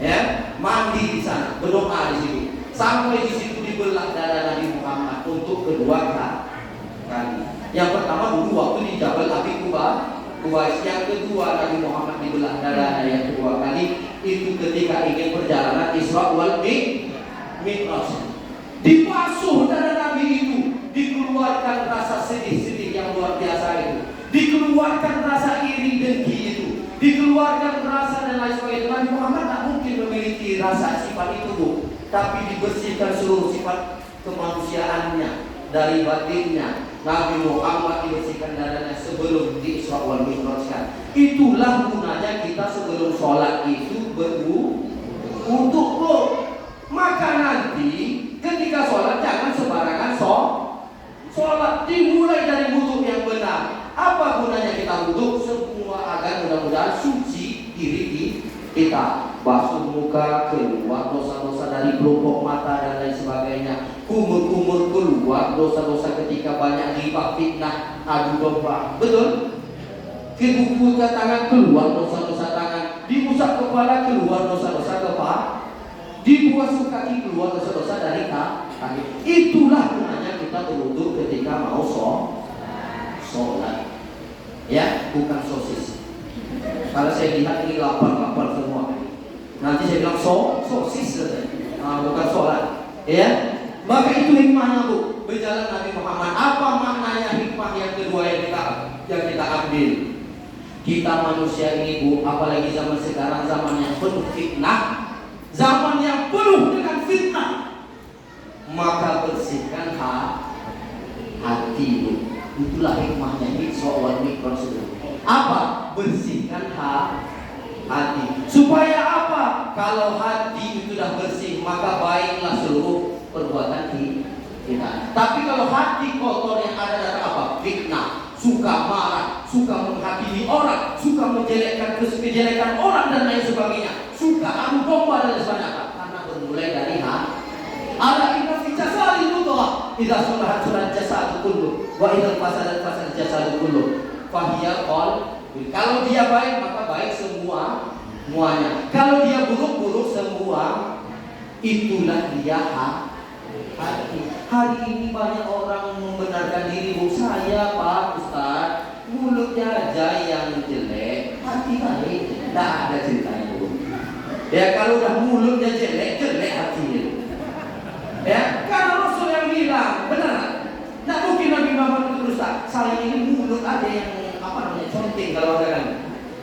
Ya, mandi di sana, berdoa di situ. Sampai di situ dibelah darah Nabi Muhammad untuk kedua kali. Yang pertama dulu waktu di Jabal Abi Qubais. Yang kedua Nabi Muhammad dibelah darah yang kedua kali itu ketika ingin perjalanan Isra wal Mi'raj. Dibasuh darah Nabi itu, dikeluarkan rasa sedih-sedih yang luar biasa itu, dikeluarkan rasa iri dengki itu, dikeluarkan rasa dan lain sebagainya. Nabi Muhammad tak mungkin memiliki rasa sifat itu, Bu. Tapi dibersihkan seluruh sifat kemanusiaannya dari batinnya. Nabi Muhammad dibersihkan darahnya sebelum di Isra wal Mi'raj. Itulah gunanya kita sebelum sholat itu berwudu untuk maka nanti ketika sholat jangan sembarangan sholat, dimulai dari wudu yang benar. Apa gunanya kita wudu? Semua agar mudah-mudahan suci diri kita, basuh muka, keluar dosa-dosa dari pelupuk mata dan lain sebagainya, kumur-kumur keluar dosa-dosa ketika banyak ghibah, fitnah, adu domba, betul? Kebuka tangan keluar dosa-dosa tangan, diusap kepala keluar dosa-dosa kepala, dibasuh kaki keluar dosa-dosa dari kaki. Itulah gunanya kita berwudu ketika mau sholat, ya, bukan sosis. Kalau saya lihat ini lapar semua, nanti saya bilang sosis, bukan sholat, ya. Maka itu hikmahnya, Bu, berjalan Nabi Muhammad. Apa maknanya hikmah yang kedua yang kita ambil? Kita manusia ini, Bu, apalagi zaman sekarang, zaman yang penuh fitnah, zaman yang penuh dengan fitnah. Maka bersihkan hati, Bu. Itulah hikmahnya Isra wal Mi'raj. Apa? Bersihkan hati. Supaya apa? Kalau hati itu sudah bersih, maka baiklah seluruh perbuatan kita. Tapi kalau hati kotor yang ada datang apa? Fitnah, suka marah, suka menghakimi orang, suka menjelekkan kejelekan orang dan lain sebagainya, suka adu domba dan sebagainya. Karena bermulai dari hati. Ala inna fi jasadi mudghah, idza salahat salat jasadu kullu, wa idza fasadat fasad jasadu kullu. Fahiya qal. Kalau dia baik maka baik semuanya. Kalau dia buruk semua. Itulah dia hati. Hari ini banyak orang membenarkan diri, Bu, saya Pak Ustaz, mulutnya aja yang jelek, hati baik, tidak ada ceritanya, Bu. Ya, kalau udah mulutnya jelek hatinya. Ya, karena Rasul yang bilang, benar. Tidak mungkin Nabi Muhammad itu berusaha. Saya ini mulut ada yang conting kalau ada kan.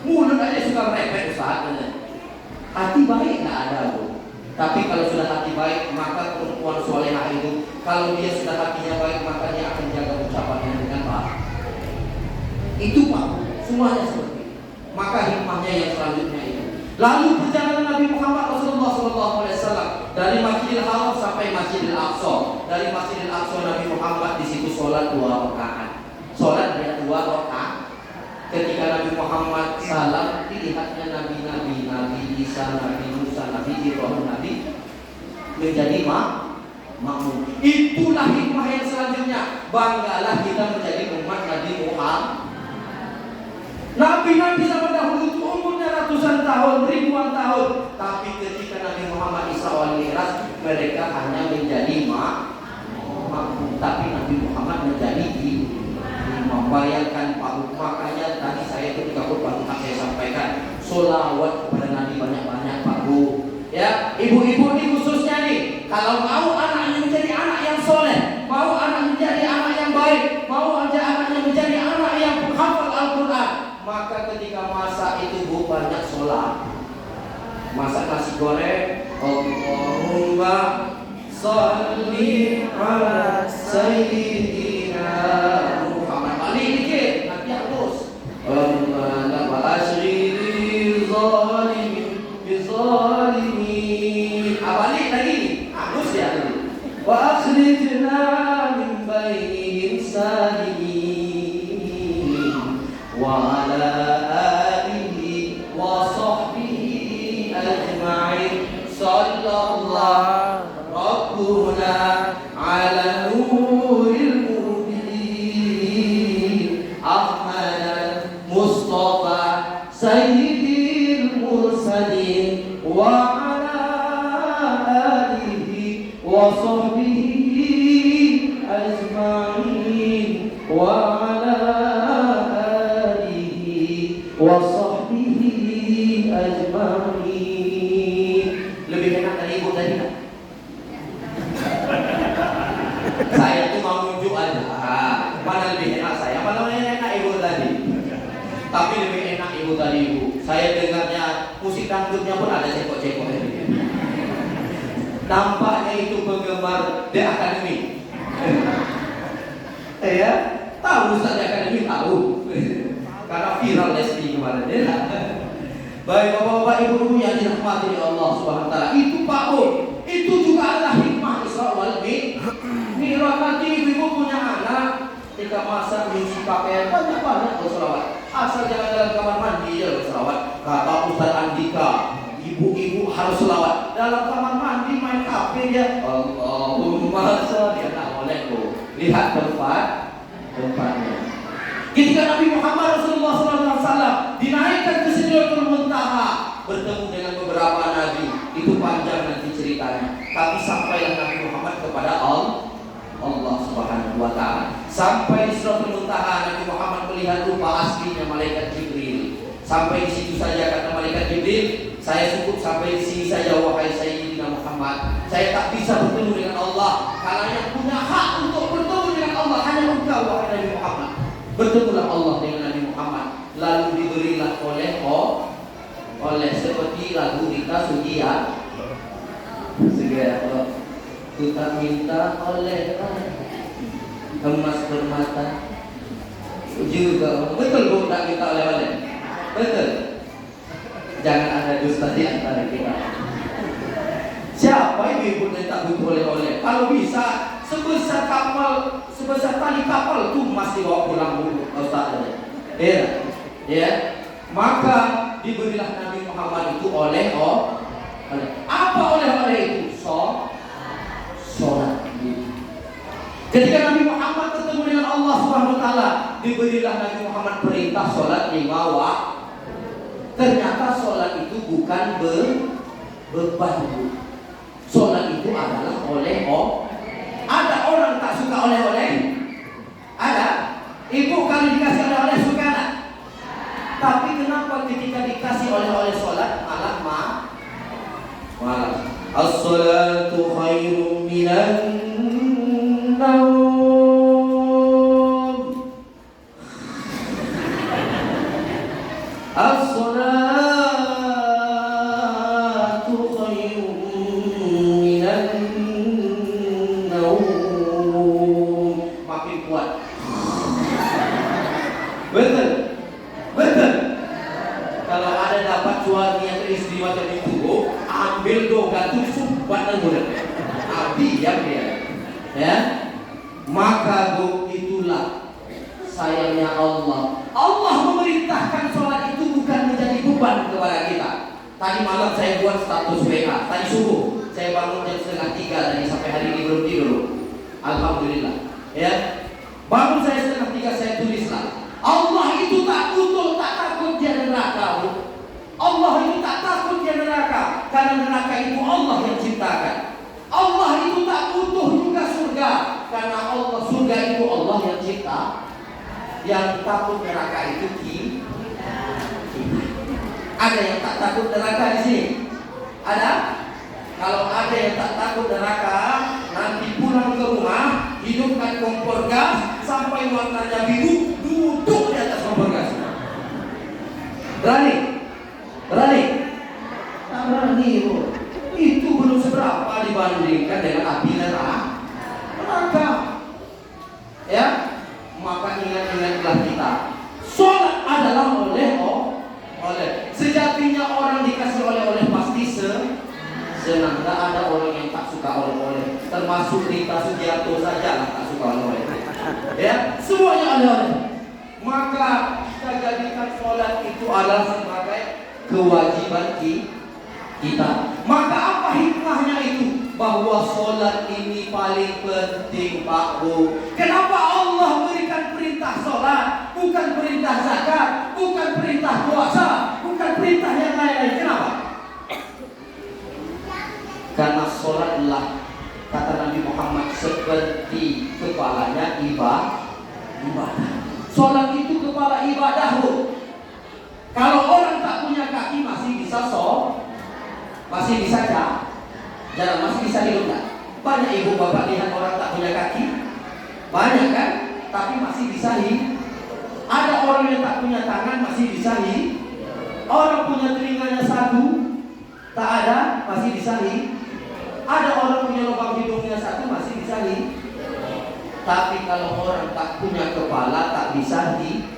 Mulut aja suka merepet Ustaz. Hati baik tidak ada, Bu. Tapi kalau sudah hati baik, maka perempuan solehah itu, kalau dia sudah hatinya baik, maka dia akan jaga ucapannya dengan baik. Itu, Pak, semuanya seperti itu. Maka hikmahnya yang selanjutnya itu. Lalu perjalanan Nabi Muhammad Rasulullah SAW dari Masjidil Haram sampai Masjidil Aqsa. Dari Masjidil Aqsa Nabi Muhammad di situ sholat 2 rakaat. Sholat dia 2 rakaat. Ketika Nabi Muhammad salam, dilihatnya Nabi Isa, Nabi Musa, Nabi hijrah Nabi menjadi makmum. Itulah hikmah yang selanjutnya. Banggalah kita menjadi umat Nabi Muhammad. Nabi-nabi zaman dahulu itu umurnya ratusan tahun, ribuan tahun, tapi ketika Nabi Muhammad Isra wal Mi'raj, mereka hanya menjadi makmum, tapi Nabi Muhammad menjadi imam. Bayangkan Pak, makanya tadi saya ketika khutbah saya sampaikan, sholawat kepada Nabi banyak-banyak Pak Bu. Ya, ibu-ibu ini khususnya nih, kalau mau anaknya menjadi anak yang soleh, mau anak menjadi anak yang baik, mau anaknya menjadi anak yang penghafal Al-Quran, maka ketika masak itu Bu banyak sholat. Masak nasi goreng, Allahumma sholli ala sayyidina Muhammad. Balik dikit, nanti hapus. Allahumma wa ashri zalimin bizalimin. Balik lagi, hapus ya tadi. Wa akhrijna min bainihim salimin wa ala alihi wa sahbihi ajma'in. Sallallahu Rabbuna ala nuril mubin Ahmad Mustafa Sayyidil Mursalin wa ala alihi wa sahbihi ajma'in wa ala alihi wa sahbihi ajma'in. Lebih enak dari ibu tadi kan? Saya tuh mau nunjuk aja. Mana lebih enak saya, mana enak ibu tadi. Tapi lebih enak ibu tadi ibu. Saya dengarnya musik dangdutnya pun ada cekok-cekok. Nampaknya itu penggemar The Academy. Ya, tahu Ustaz The Academy tahu. Karena viral Leslie kemarin ya. Baik bapak-bapak ibu-ibu yang dirahmati oleh Allah Subhanahu wa taala, itu Pak Bu, itu juga adalah hikmah Isra wal Mi'raj. Nanti ibu-ibu punya anak, ketika masa mengisi pakaian banyak-banyak berselawat. Asal jangan dalam kamar mandi ya berselawat. Kata Ustaz Andika, ibu-ibu harus selawat. Dalam kamar mandi main HP dia, Allahumma sholli ala Muhammad. Lihat tempatnya. Ketika Nabi Muhammad Rasulullah SAW dinaikkan ke Sidratul Muntaha, bertemu dengan beberapa nabi, itu panjang nanti ceritanya. Tapi sampailah Nabi Muhammad kepada Allah Subhanahu wa taala. Sampai di Sidratul Muntaha, Nabi Muhammad melihat rupa aslinya malaikat Jibril. Sampai di situ saja kata malaikat Jibril, saya cukup sampai di sini saja wahai Sayyidina Muhammad. Saya tak bisa bertemu dengan Allah, karena yang punya hak untuk bertemu dengan Allah hanya engkau wahai Nabi Muhammad. Bertemulah Allah dengan Nabi Muhammad, lalu diberilah oleh seperti lagu Rita Sugiya, segera kita minta oleh emas permata juga. Betul Bu, tak minta oleh-oleh. Betul. Jangan ada dusta di antara kita. Siapa ibu yang tak butuh oleh-oleh? Kalau bisa sebesar tali kapal itu masih bawa pulang dulu Ustaz. Ya. Maka diberilah Nabi Muhammad itu oleh apa oleh-oleh itu? Sholat. Ketika Nabi Muhammad bertemu dengan Allah Subhanahu wa taala, diberilah Nabi Muhammad perintah sholat 5 waktu. Ternyata sholat itu bukan beban. Sholat itu adalah ada orang tak suka oleh-oleh? Ada? Ibu kalau dikasih oleh-oleh suka tak? Tapi kenapa ketika dikasih oleh-oleh sholat malah malas? As-salatu khairun minan naum. As-salatu khairun minan naum. Makin kuat. Betul. Kalau ada dapat suami yang istri macam itu, ambil doa tu sumbat dan mudah. Diam dia. Ya. Maka itulah sayangnya Allah. Allah memerintahkan sholat itu bukan menjadi beban kepada kita, Tadi malam saya buat status WA. Tadi subuh saya bangun jam 2:30 tadi sampai hari ini belum tidur. Alhamdulillah. Ya. Bangun saya 2:30 saya tulislah. Allah itu tak butuh, tak takut dia neraka. Allah itu tak takut dia neraka, karena neraka itu Allah yang ciptakan. Allah itu tak butuh juga surga, karena Allah surga itu Allah yang cipta. Yang takut neraka itu kita. Ada yang tak takut neraka di sini? Ada? Kalau ada yang tak takut neraka, nanti pulang ke rumah, hidupkan kompor gas sampai warnanya biru, duduk di atas kompor gas. Berani? Berani? Tak berani. Itu belum seberapa dibandingkan dengan api neraka. Ya, maka ingat-ingatlah kita. Sholat adalah oleh sejatinya orang dikasih oleh-oleh pasti senang. Tidak ada orang yang tak suka oleh-oleh, termasuk Rita Sugiarto saja lah tak suka oleh-oleh. Ya, semuanya oleh-oleh. Maka kita jadikan sholat itu adalah sebagai kewajiban kita. Maka apa hikmahnya itu? Bahwa sholat ini paling penting, Pak Bu. Kenapa Allah berikan perintah sholat, bukan perintah zakat, bukan perintah puasa, bukan perintah yang lain-lain? Kenapa? Karena sholatlah, kata Nabi Muhammad, seperti kepalanya ibadah. Sholat itu kepala ibadah, Bu. Kalau orang tak punya kaki masih bisa masih bisa jalan, masih bisa hidup tak? Banyak ibu bapak lihat orang tak punya kaki, banyak kan? Tapi masih bisa hidup. Ada orang yang tak punya tangan masih bisa hidup. Orang punya telinganya satu, tak ada, masih bisa hidup. Ada orang punya lubang hidungnya satu, masih bisa hidup. Tapi kalau orang tak punya kepala, tak bisa hidup.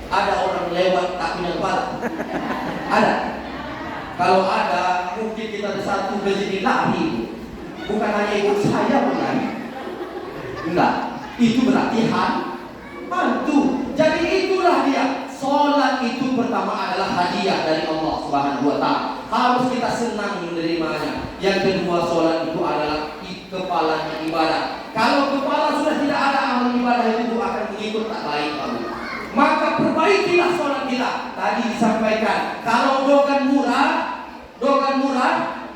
Ada orang lewat tak punya kepala? Ada? Kalau ada, mungkin kita satu begini lari. Bukan hanya ikut saya pun lari. Enggak, itu berarti hantu. Jadi itulah dia. Sholat itu pertama adalah hadiah dari Allah Subhanahu wa Ta'ala. Harus kita senang menerimanya. Yang kedua, sholat itu adalah kepalanya ibadah. Kalau kepala sudah tidak ada, amal ibadah itu akan mengikut tak baik. Maka perbaikilah sholat kita. Tadi disampaikan, kalau dogan murah,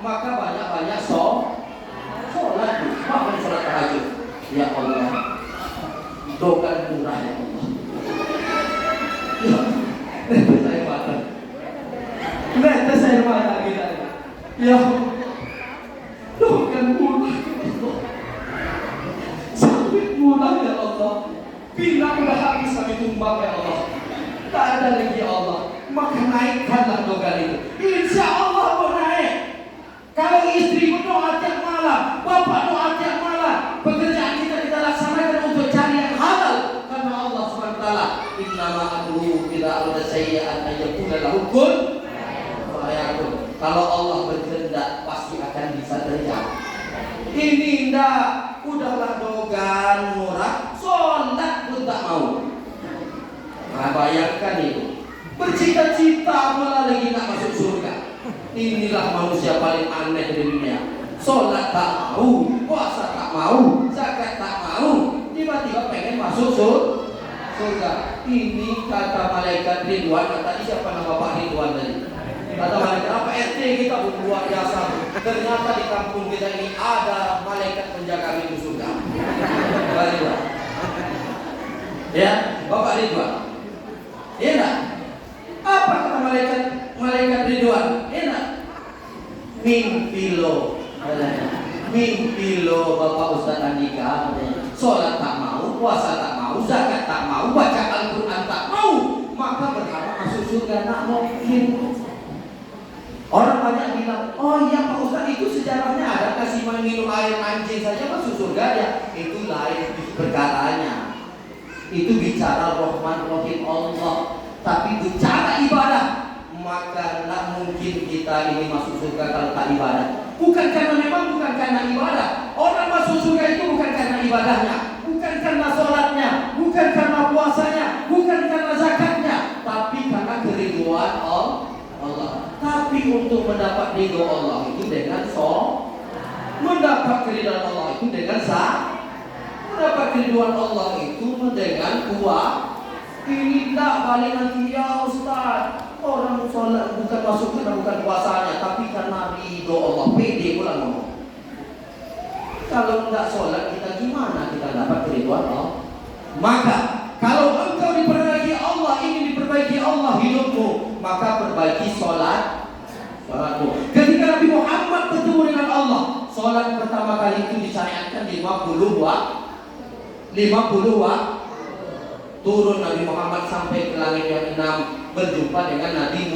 maka banyak-banyak sholat. Bahkan sholat tahajud. Ya Allah, dogan murah ya Allah. Netes air mata kita. Ya dogan murah ya Allah. Sawit murah ya Allah. Bila udah habis kami tumbang ya Allah, tak ada lagi ya Allah. Maka naikkanlah dogan itu. Insya Allah mau naik. Kalau istri berdoa tiap malam, bapak doa tiap malam, pekerjaan kita laksanakan untuk cari yang halal. Karena Allah SWT, innama amruhu idza arada sayyi'an an yaqula lahu kun fayakun. Kalau Allah berkehendak pasti akan bisa terjadi. Ini indah, udahlah dogan murah, sholat pun tak mau. Nah, bayangkan itu. Bercita-cita malah lagi nak masuk surga. Inilah manusia paling aneh di dunia. Sholat tak mau, puasa tak mau, zakat tak mau, tiba-tiba pengen masuk surga. Ini kata malaikat Ridwan. Tadi siapa nama Pak Ridwan tadi? Kata malaikat apa? RT kita luar biasa. Ternyata di kampung kita ini ada malaikat penjaga pintu surga. Pak Ridwan. Ya, Bapak Ridwan. Iya enggak? Apa kata malaikat Ridwan? Enak. Mimpi lo Bapak Ustaz Andika. Sholat tak mau, puasa tak mau, zakat tak mau, baca Al-Quran tak mau, maka berharap masuk surga tak mungkin. Orang banyak bilang, oh iya Pak Ustaz, itu sejarahnya ada, kasih minum air anjing saja masuk surga ya. Itu lain perkaranya. Itu bicara Rahman Rahim Allah. Tapi bicara ibadah, maka tak mungkin kita ini masuk surga kalau tak ibadah. Bukan karena ibadah. Orang masuk surga itu bukan karena ibadahnya, bukan karena sholatnya, bukan karena puasanya, bukan karena zakatnya, tapi karena keridhaan Allah. Tapi untuk mendapat ridho Allah itu dengan mendapat keridhaan Allah itu dengan mendapat keridhaan Allah itu dengan kuat. Ini tak balik nanti, ya Ustaz, orang sholat bukan masuk karena bukan puasanya, tapi karena ridho Allah. Pede pula ngomong. Kalau tidak sholat kita gimana kita dapat keridhaan Allah? Maka kalau engkau diperbaiki Allah, ingin diperbaiki Allah hidupmu, maka perbaiki sholatmu. Ketika Nabi Muhammad bertemu dengan Allah, sholat pertama kali itu disyariatkan 50 waktu. Turun Nabi Muhammad sampai ke langit yang 6, berjumpa dengan Nabi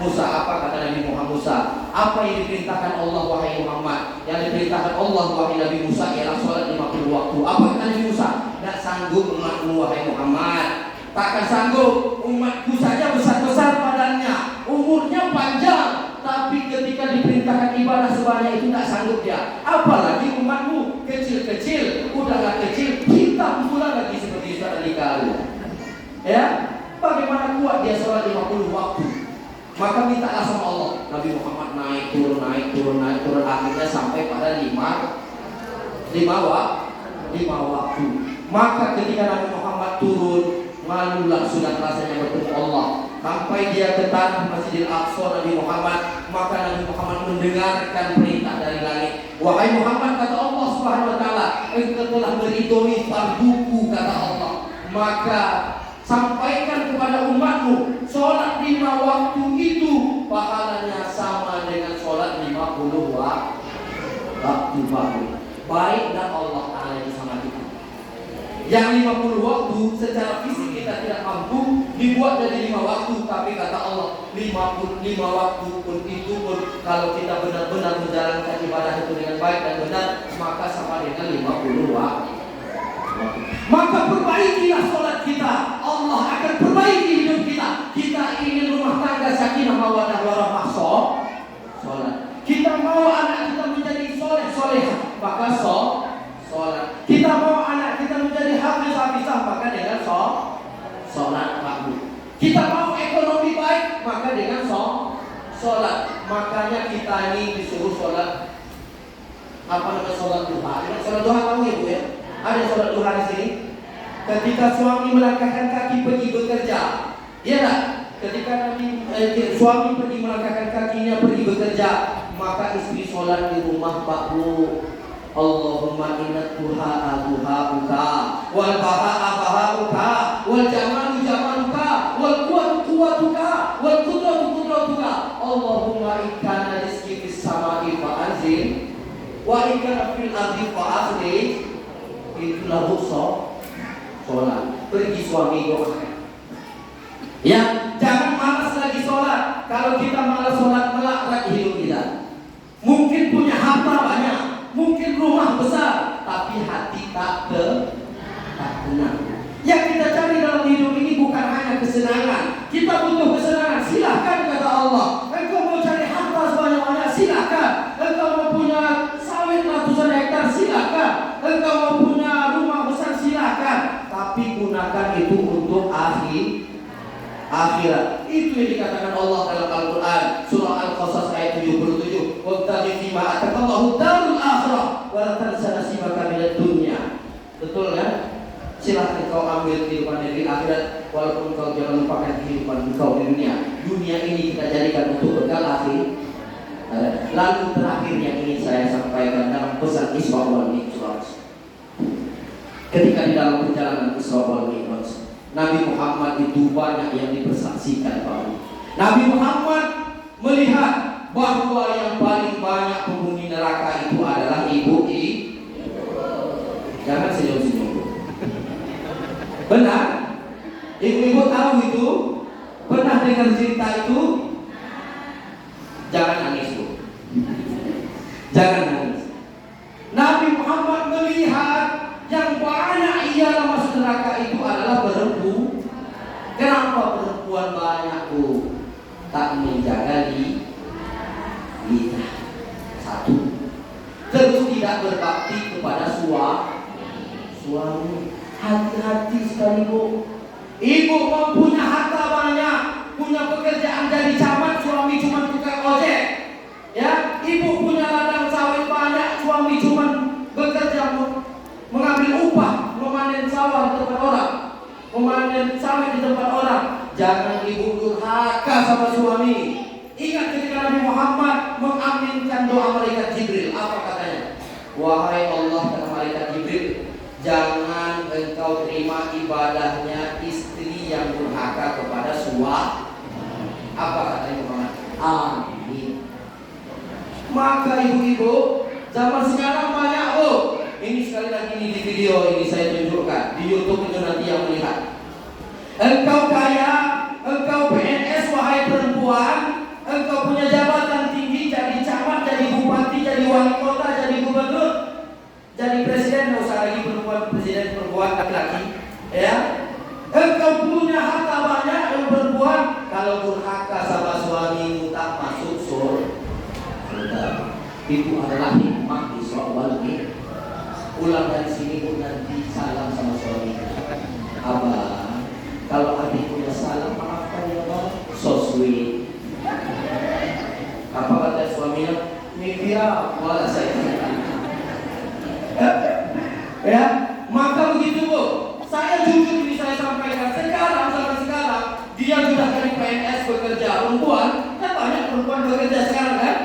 Musa. Apa kata Nabi Muhammad Musa? Apa yang diperintahkan Allah wahai Muhammad? Yang diperintahkan Allah wahai Nabi Musa ialah sholat 50 waktu. Apa kata Nabi Musa? Tak sanggup umatmu wahai Muhammad. Takkan sanggup, umatku saja besar-besar badannya, umurnya panjang, tapi ketika diperintahkan ibadah sebanyak itu tak sanggup dia. Apalagi umatmu kecil-kecil, udahlah kecil, hitam pula lagi seperti Ustaz Dikalu. Ya, bagaimana kuat dia sholat 50 waktu? Maka mintalah sama Allah. Nabi Muhammad naik turun, akhirnya sampai pada 5 waktu. Maka ketika Nabi Muhammad turun, malulah sudah rasanya bertemu Allah. Sampai dia ke tanah Masjidil Aqsa Nabi Muhammad, maka Nabi Muhammad mendengarkan perintah dari langit. Wahai Muhammad, kata Allah Subhanahu wa taala, engkau telah meridhoi farduku, kata Allah. Maka sampaikan kepada umatmu, sholat 5 waktu itu pahalanya sama dengan sholat 50 waktu baru. Baik dan Allah Ta'ala itu sama kita. Yang 50 waktu secara fisik kita tidak mampu dibuat jadi 5 waktu, tapi kata Allah 55 waktu pun itu pun kalau kita benar-benar menjalankan ibadah itu dengan baik dan benar, maka sama dengan 50 waktu. Maka perbaikilah sholat kita, Allah akan perbaiki hidup kita. Kita ingin rumah tangga sakinah mawaddah warahmah, sholat. Kita mau anak kita menjadi soleh-solehah, maka sholat. Kita mau anak kita menjadi hafiz-hafizah, maka dengan sholat waktu. Kita mau ekonomi baik, maka dengan sholat. Makanya kita ini disuruh sholat sholat duha. Sholat duha tahu ya Bu ya? Ada sholat duha di sini. Ketika suami melangkahkan kaki pergi bekerja, ya tak? Ketika suami pergi melangkahkan kakinya pergi bekerja, maka istri sholat di rumah Pak Bu. Allahumma inna duha'a duha'uka, wal baha'a baha'uka, wal jamalu jamaluka, wal quwwatu quwwatuka, wal qudratu qudratuka. Allahumma ikana rizki fis sama'i fa'anzil, wa ikana fil ardi fa'akhrij. Itulah sholat. Pergi suami doa. Ya, jangan malas lagi sholat. Kalau kita malas sholat, melaknat hidup kita. Mungkin punya harta banyak, mungkin rumah besar, tapi hati tak tenang. Yang kita cari dalam hidup ini bukan hanya kesenangan. Kita butuh kesenangan, silahkan kata Allah. Engkau mau cari harta sebanyak-banyak, silahkan. Engkau mau punya sawit ratusan hektar, silahkan. Engkau mau punya rumah besar, silahkan. Tapi gunakan itu untuk akhirat. Itu yang dikatakan Allah dalam Al-Quran surah Al-Qasas ayat 77. Wabtaghi fima ataqallahu darul akhirah wa la tansa nasibaka minad dunya. Betul kan? Silahkan kau ambil kehidupan dari akhirat, walaupun kau jangan lupakan kehidupan kau di dunia. Dunia ini kita jadikan untuk bekal akhir. Lalu terakhir yang ingin saya sampaikan dalam pesan Isra wal Mi'raj. Ketika di dalam perjalanan Isra wal Mi'raj, Nabi Muhammad itu banyak yang dipersaksikan Pak. Nabi Muhammad melihat bahwa yang paling banyak penghuni neraka itu adalah ibu. Jangan senyum-senyum. Benar? Ibu-ibu tahu itu? Pernah dengar cerita itu? Jangan nangis Bu. Jangan nangis. Nabi Muhammad melihat yang banyak ialah masuk neraka itu adalah perempuan. Kenapa perempuan banyak Bu? Tak menjaga lidah. Satu. Terus tidak berbakti kepada suami. Hati-hati sekali Bu. Ibu mempunyai harta banyak, punya pekerjaan jadi camat, suami cuma Jangan ibu durhaka sama suami. Ingat ketika Nabi Muhammad mengaminkan doa malaikat Jibril, apa katanya? Wahai Allah, kata malaikat Jibril, jangan engkau terima ibadahnya istri yang durhaka kepada suami. Apa katanya Muhammad? Amin. Maka ibu-ibu zaman sekarang banyak ini sekali lagi di video ini saya tunjukkan di YouTube itu nanti yang melihat. Engkau kaya, engkau PNS wahai perempuan, engkau punya jabatan tinggi, jadi camat, jadi bupati, jadi wali kota, jadi gubernur, jadi presiden, nggak usah lagi perempuan, presiden perempuan laki-laki, ya. Engkau punya harta banyak, perempuan, kalau durhaka sama suamimu tak masuk surga. Itu adalah hikmah Isra wal Mi'raj. Pulang dari sini pun nanti salam sama suami. Abah, kalau adik punya salam maafkan ya Bang. So sweet. Apa kata suaminya? Mimpiya, wala saya. Ya, maka begitu Bu. Saya jujur ini saya sampaikan sekarang sampai sekarang dia sudah dari PNS bekerja perempuan, kan banyak perempuan bekerja sekarang kan?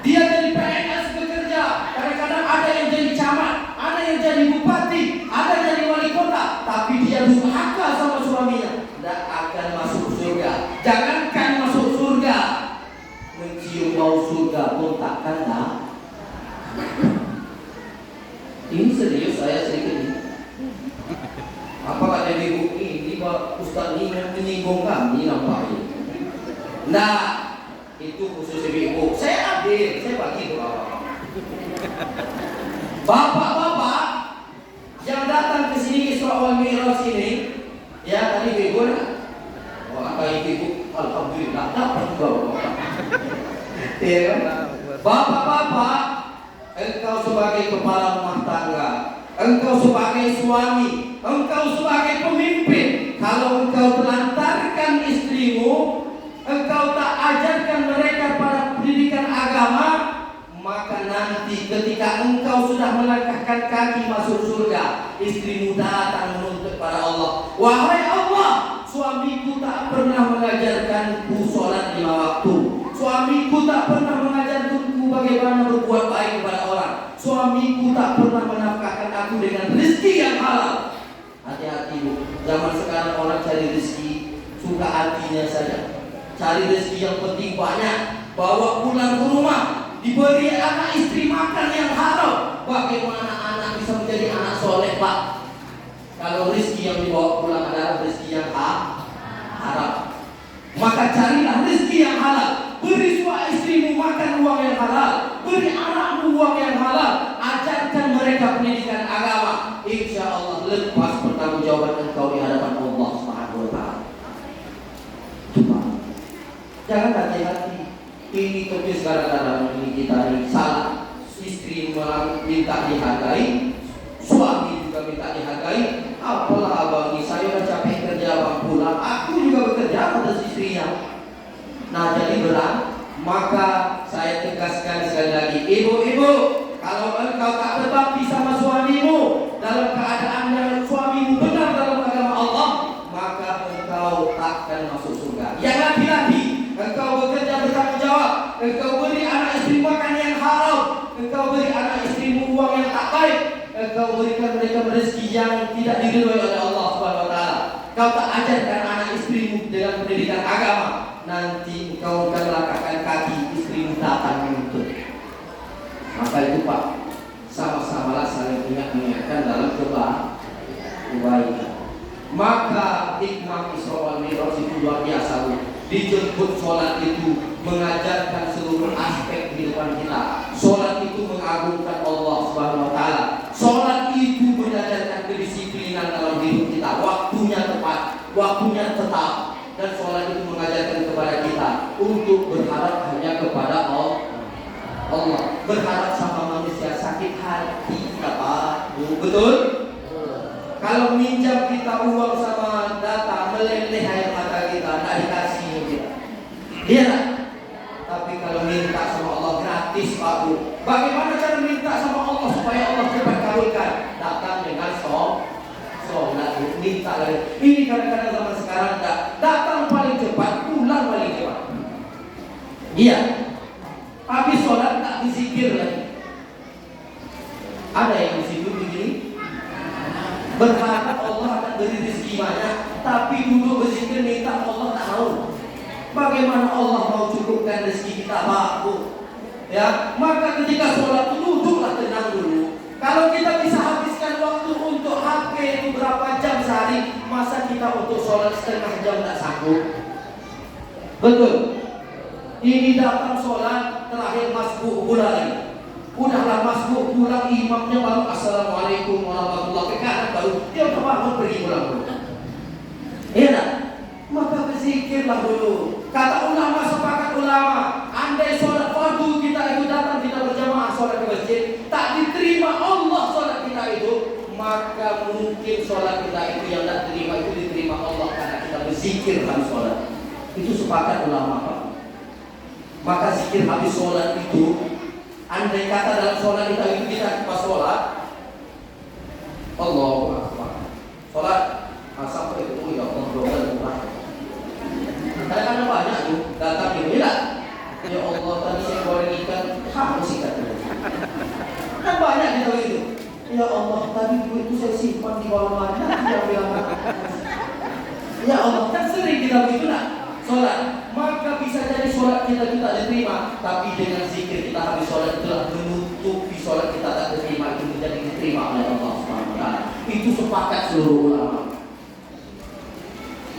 Dia jadi PNS bekerja, kadang-kadang ada yang jadi camat, ada yang jadi bupati, ada yang jadi wali kota, tapi dia durhaka sama suaminya, tidak akan masuk surga. Jangankan masuk surga, mencium bau surga pun takkan dah. Ini serius saya sedikit ini. Apa kata ibu ini Pak Ustaz ini menyinggung kami nampaknya. Nah, itu khusus ibu. Saya adil, saya bagi itu bapak-bapak yang datang ke sini Isra wal Mi'raj ini, ya tadi ibu nak. Wah, kata ibu, alhamdulillah dapat juga bapak. Ya, bapak-bapak, engkau sebagai kepala rumah tangga, engkau sebagai suami, engkau sebagai pemimpin, kalau engkau telantarkan istrimu, engkau tak ajarkan mereka pada pendidikan agama, maka nanti ketika engkau sudah melangkahkan kaki masuk surga, istrimu datang menuntut pada Allah, wahai Allah, suamiku tak pernah mengajarkanku sholat 5 waktu, suamiku tak pernah mengajarkanku bagaimana berbuat baik kepada orang, suamiku tak pernah menafkahkan aku dengan rezeki yang halal. Hati-hati Bu, zaman sekarang orang cari rezeki suka hatinya saja, cari rezeki yang penting banyak, bawa pulang ke rumah, diberi anak istri makan yang halal. Bagaimana anak bisa menjadi anak soleh Pak? Kalau rezeki yang dibawa pulang adalah rezeki yang haram, maka carilah rezeki yang halal. Beri suami istrimu makan uang yang halal, beri anakmu uang yang halal, ajarkan mereka pendidikan agama. Insya Allah lepas pertanggungjawaban engkau di hadapan Allah Subhanahu wa Ta'ala. Jangan hati-hati. Ini tulis gara-gara ini kita ini salah. Istri minta dihargai, suami juga minta dihargai. Apalah abang ini, saya udah capek kerja abang pulang, aku juga bekerja atas istrinya. Nah jadi berat. Maka saya tegaskan sekali lagi, ibu-ibu, kalau engkau tak berbakti sama suamimu dalam keadaan yang suamimu benar dalam agama Allah, maka engkau takkan masuk surga. Yang laki-laki, engkau bekerja bertanggung jawab, engkau beri anak istri makan yang haram, engkau beri anak istrimu uang yang tak baik, engkau berikan mereka rezeki yang tidak diridhoi oleh Allah Subhanahu wa Ta'ala. Kau tak ajarkan anak istrimu dengan pendidikan agama, nanti engkau akan melangkahkan kaki, istrimu datang menuntut. Maka itu Pak, sama-samalah saling mengingatkan dalam kebaikan. Maka hikmah Isra wal Mi'raj itu luar biasa Bu. Dijemput sholat itu mengajarkan seluruh aspek kehidupan kita. Sholat itu mengagungkan Allah Subhanahu wa Ta'ala. Sholat itu mengajarkan kedisiplinan dalam hidup kita. Waktunya tepat, waktunya tetap. Dan sholat itu mengajarkan kepada kita untuk berharap hanya kepada Allah. Berharap sama manusia sakit hati apa? Betul? Kalau minjam kita uang sama data, meleleh air mata kita, tak dikasih kita. Iya tak? Tapi kalau minta sama Allah gratis Pak Bu. Bagaimana cara minta sama Allah supaya Allah cepat kabulkan? Datang dengan sholat, minta lagi. Ini kadang-kadang zaman sekarang datang Iya. Habis sholat tak berzikir lagi. Ada yang berzikir begini, berharap Allah akan beri rezeki banyak, tapi duduk berzikir minta Allah tak mau. Bagaimana Allah mau cukupkan rezeki kita baku? Ya, maka ketika sholat duduklah tenang dulu. Kalau kita bisa habiskan waktu untuk HP itu berapa jam sehari, masa kita untuk sholat setengah jam tak sanggup? Betul. Ini datang sholat terakhir masbuk pula lagi. Udahlah masbuk pulang, imamnya baru assalamualaikum warahmatullahi wabarakatuh, baru dia udah bangun pergi pulang dulu. Iya tak? Maka berzikirlah dulu. Kata ulama, sepakat ulama, andai sholat fardu kita itu datang kita berjamaah sholat di masjid, tak diterima Allah sholat kita itu, maka mungkin sholat kita itu yang tak terima itu diterima Allah karena kita berzikir habis sholat. Itu sepakat ulama, Pak. Maka zikir habis sholat itu, andai kata dalam sholat kita pas sholat, Allahu Akbar, sholat sampai itu ya Allah doakan murah. Kadang-kadang banyak tuh datang gitu, ya ya Allah tadi saya goreng ikan, harus ikan dulu. Kan banyak gitu itu. Ya Allah tadi duit itu saya simpan di bawah mana? Ya Allah, kan sering kita begitu nak sholat. Maka bisa jadi sholat kita diterima, tapi dengan zikir kita habis sholat itulah menutupi sholat kita tak diterima itu menjadi diterima oleh Allah SWT. Itu sepakat seluruh ulama.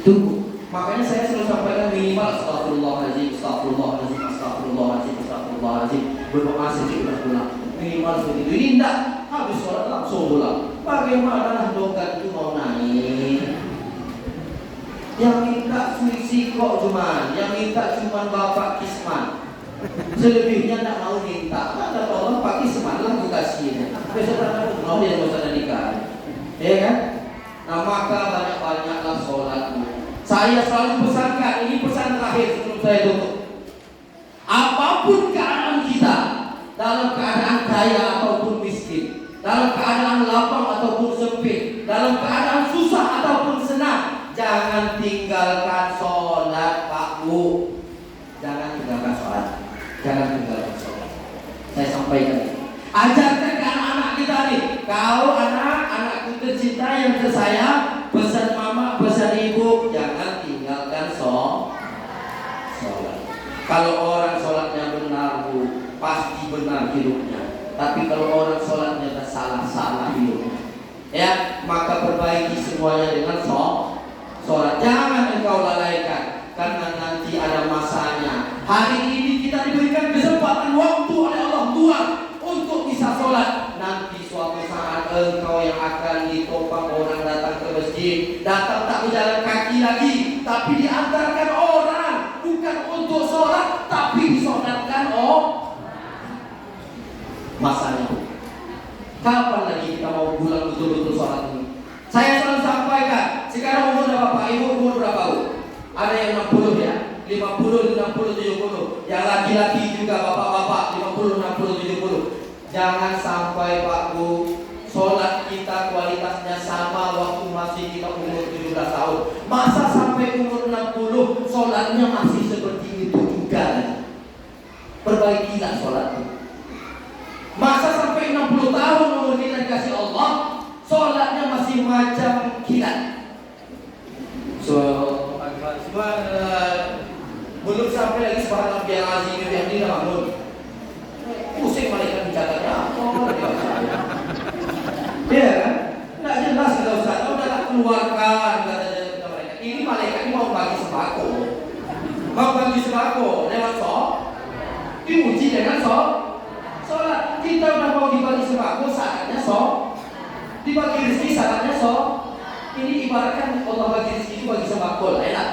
Tunggu. Makanya saya selalu sampaikan minimal astagfirullahaladzim, astagfirullahaladzim, astagfirullahaladzim, astagfirullahaladzim, berdoa sejumlah pulang. Minimal seperti itu. Ini tidak habis sholat langsung pulang. Bagaimana doa itu mau naik? Yang minta suisi kok cuman, yang minta cuman bapak kisman. Selebihnya tak mau minta. Kata Allah Pak Kisman lah aku kasih. Besok anak mau dia mau sana nikah. Ya kan? Nah maka banyak-banyaklah sholatmu. Saya selalu pesankan, ini pesan terakhir sebelum saya tutup. Apapun keadaan kita, dalam keadaan kaya ataupun miskin, dalam keadaan lapang ataupun sempit, dalam keadaan susah ataupun senang, jangan tinggalkan sholat, Pak Bu. Jangan tinggalkan sholat. Jangan tinggalkan sholat. Saya sampaikan. Ajarkan ke anak-anak kita nih. Kau anak-anakku tercinta yang tersayang, pesan mama, pesan ibu, jangan tinggalkan sholat. Kalau orang sholatnya benar, Bu, pasti benar hidupnya. Tapi kalau orang sholatnya salah hidupnya, ya maka perbaiki semuanya dengan sholat. Jangan engkau lalaikan, karena nanti ada masanya. Hari ini kita diberikan kesempatan waktu oleh Allah Tuhan untuk bisa sholat. Nanti suatu saat engkau yang akan ditopang orang datang ke masjid, datang tak berjalan kaki lagi, tapi diantarkan orang, bukan untuk sholat, tapi disolatkan masanya. Kapan lagi kita mau pulang betul-betul sholat ini? Saya selalu sampaikan, sekarang umur Bapak Ibu umur berapa Bu? Ada yang 60 ya, 50, 60, 70. Yang laki-laki juga bapak-bapak 50, 60, 70. Jangan sampai Pak Bu, sholat kita kualitasnya sama waktu masih kita umur 17 tahun. Masa sampai umur 60 sholatnya masih seperti itu juga? Perbaikilah sholatnya. Masa sampai 60 tahun umur kita dikasih Allah, sholatnya masih macam kilat. Belum sampai lagi subhanallah biar azim yang ini dah bangun. Pusing malaikat bicaranya apa? Ya kan? Tidak jelas kita Ustaz. Udah tak keluarkan kata mereka. Ini malaikat ini mau bagi sembako. Mau bagi sembako lewat diuji dengan sholat. Kita udah mau dibagi sembako saatnya dibagi rezeki saatnya Ini ibaratkan Allah bagi rezeki itu bagi sembako lah, enak.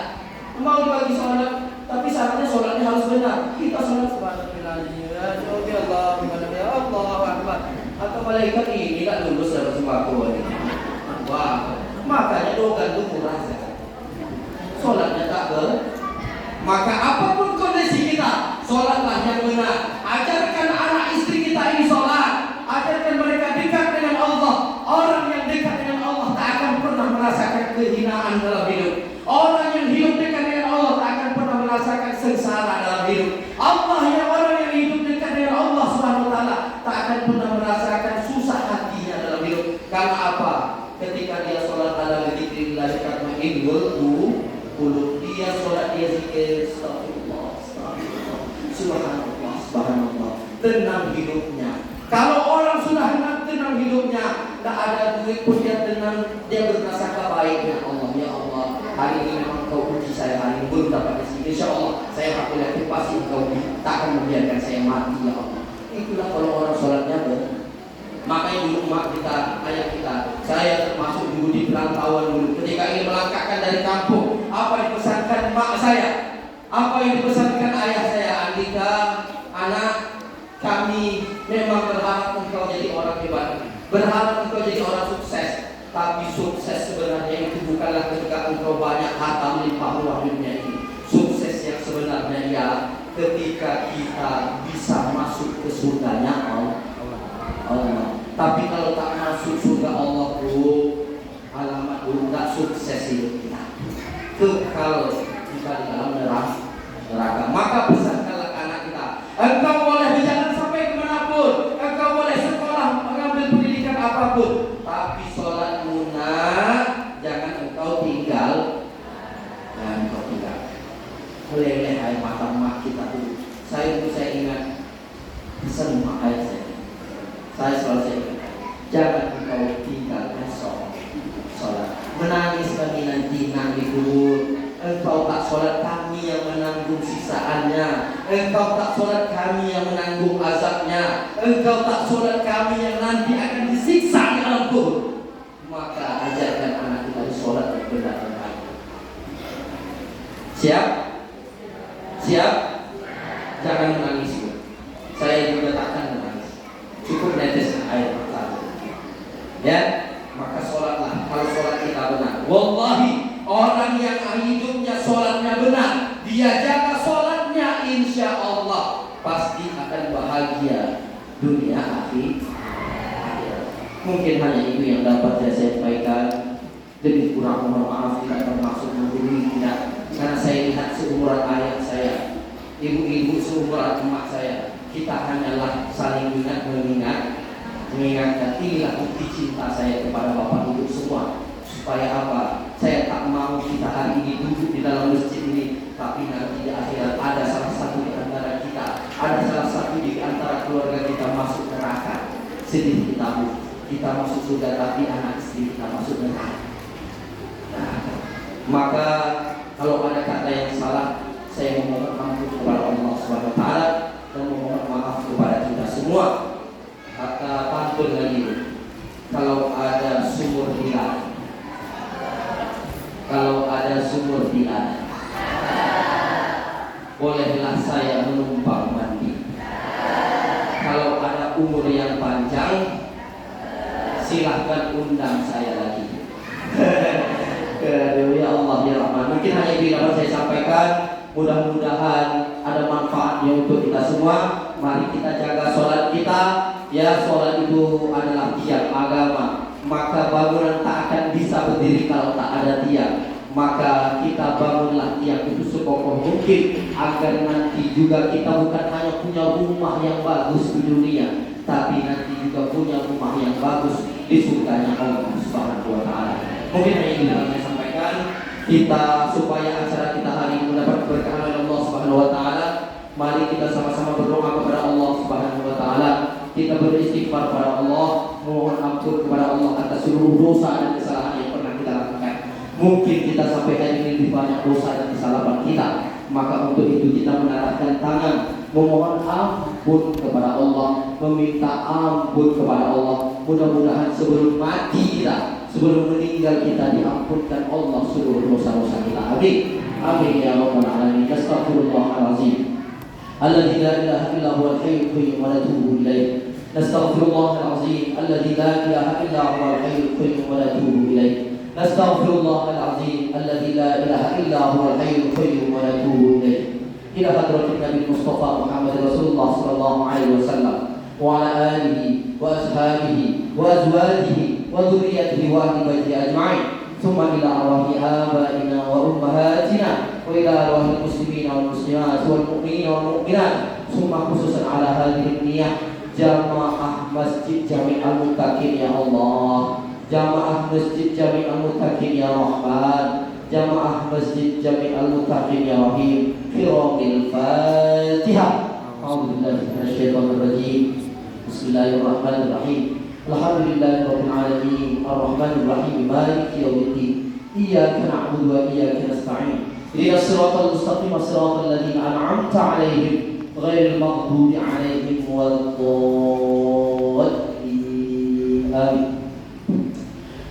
Mau dibagi sholat, tapi syaratnya sholatnya harus benar. Kita sholat subhanallah, ya Allah, ya Allah, Akbar. Atau malaikat ini tak lulus dalam sembako ini. Wah, makanya doa itu murah saja. Sholatnya tak maka apapun kondisi kita, sholatlah yang benar. Ajarkan anak istri kita ini sholat. Ajarkan mereka dekat dengan Allah. Orang yang dekat dengan Allah tak akan pernah merasakan kehinaan dalam hidup. Orang yang hidup dekat dengan Allah tak akan pernah merasakan sengsara dalam hidup. Allah kulub. Dia sholat, dia zikir, astagfirullah, astagfirullah, subhanallah, subhanallah. Tenang hidupnya. Kalau orang sudah tenang hidupnya, tak ada duit pun dia tenang, dia berprasangka baiknya Allah. Ya Allah, hari ini memang Kau uji saya, hari ini belum dapat rezeki. Insya Allah saya aku yakin pasti Kau tak akan membiarkan saya mati, ya Allah. Itulah kalau orang sholatnya benar. Makanya dulu mak kita, ayah kita, saya termasuk dulu di perantauan dulu. Ketika ingin melangkahkan dari kampung, apa yang dipesankan mak saya? Apa yang dipesankan ayah saya? Andika, anak, kami memang berharap engkau jadi orang hebat, berharap engkau jadi orang sukses. Tapi sukses sebenarnya itu bukanlah ketika engkau banyak harta melimpah ruah dunia ini. Sukses yang sebenarnya ialah ketika kita bisa masuk ke surganya Allah. Tapi kalau tak masuk surga Allah, alamat tak sukses hidup kita. Kekal kita di dalam neraka. Maka pesankanlah anak kita, engkau boleh berjalan sampai kemanapun, engkau boleh sekolah, mengambil pendidikan apapun, tapi sholat jangan engkau tinggal. Dan engkau tinggal. Meleleh air mata mak kita dulu. Saya ingat pesan mak ayah saya. Saya selalu jangan engkau tinggalkan sholat. Menangis kami nanti di kubur. Engkau tak sholat, kami yang menanggung sisaannya. Engkau tak sholat, kami yang menanggung azabnya. Engkau tak sholat, kami yang nanti akan disiksa di alam kubur. Maka ajarkan anak kita sholat dan benar-benar. Siap? Siap? Jangan menangis. Saya juga takkan menangis. Cukup netes air mata. Ya, maka sholatlah. Kalau sholat kita benar, wallahi orang yang hidupnya sholatnya benar, dia jaga sholatnya, insya Allah pasti akan bahagia dunia akhirat. Mungkin hanya itu yang dapat saya sampaikan. Lebih kurang mohon maaf, tidak bermaksud menggurui, tidak. Karena saya lihat seumuran ayah saya, ibu-ibu seumuran emak saya, kita hanyalah saling mengingatkan. Inilah bukti cinta saya kepada Bapak Ibu semua. Supaya apa? Saya tak mau kita hari ini duduk di dalam masjid ini, tapi nanti di akhirat ada salah satu di antara kita, ada salah satu di antara keluarga kita masuk neraka. Sedih kita masuk surga, tapi anak istri kita masuk neraka. Maka kalau ada kata yang salah, saya memohon ampun kepada Allah Subhanahu wa taala dan memohon maaf kepada kita semua. Kata pantun lagi, kalau ada sumur di ladang, bolehlah saya menumpang mandi. Kalau ada umur yang panjang, silahkan undang saya lagi. Ya Allah ya Rahman. Mungkin hanya itu yang dapat saya sampaikan. Mudah-mudahan ada manfaatnya untuk kita semua. Mari kita jaga sholat kita. Ya, sholat itu adalah tiang agama. Maka bangunan tak akan bisa berdiri kalau tak ada tiang. Maka kita bangunlah tiang itu sekokoh mungkin, agar nanti juga kita bukan hanya punya rumah yang bagus di dunia, tapi nanti juga punya rumah yang bagus di surganya Allah Subhanahu wa taala. Mungkin hanya ini yang saya sampaikan. Kita supaya acara kita hari ini mendapat keberkahan oleh Allah Subhanahu wa taala, mari kita sama-sama berdoa kepada Allah Subhanahu wa taala. Kita beristighfar kepada Allah, mohon ampun kepada Allah atas seluruh dosa dan kesalahan yang pernah kita lakukan. Mungkin kita sampai hari ini lebih banyak dosa dan kesalahan kita. Maka untuk itu kita menarahkan tangan, memohon ampun kepada Allah, meminta ampun kepada Allah. Mudah-mudahan sebelum mati kita, sebelum meninggal kita diampunkan Allah seluruh dosa-dosa kita. Amin. Amin ya rabbal alamin. Astaghfirullahalazim. Alladzi la ilaha illa huwal hayyul qayyum wa natubu ilaih. Astaghfirullahalazim. Alladzi la ilaha illa huwal hayyul qayyum wa natubu ilaih. Astaghfirullahalazim. Alladzi la ilaha illa huwal hayyul qayyum wa natubu ilaih. Ila hadratin Nabi Mustafa Muhammad Rasulullah sallallahu alaihi wasallam wa ala alihi wa ashabihi wa azwajihi wa dhurriyyatihi wa ahli baitihi ajma'in. Thumma ila arwahi abaina wa ummahatina wa ila arwahil muslimina wal muslimat wal mu'minina wal mu'minat. Thumma khususan ala hadhihi niyah jamaah Masjid Jami'al Muttaqin ya Allah, jamaah Masjid Jami'al Muttaqin ya Rahman. jamaah Masjid Jami' Al-Muttaqin ya Rahim. Qira'il Fatihah. A'udzubillahi minasyaitonir rajim. Bismillahirrahmanirrahim. Alhamdulillahirabbil alamin. Arrahmanir rahim. Maliki yaumiddin. Iyyaka na'budu wa iyyaka nasta'in. Ihdinas siratal mustaqim, siratal ladzina an'amta 'alaihim ghairil maghdubi 'alaihim waladdallin. Amin.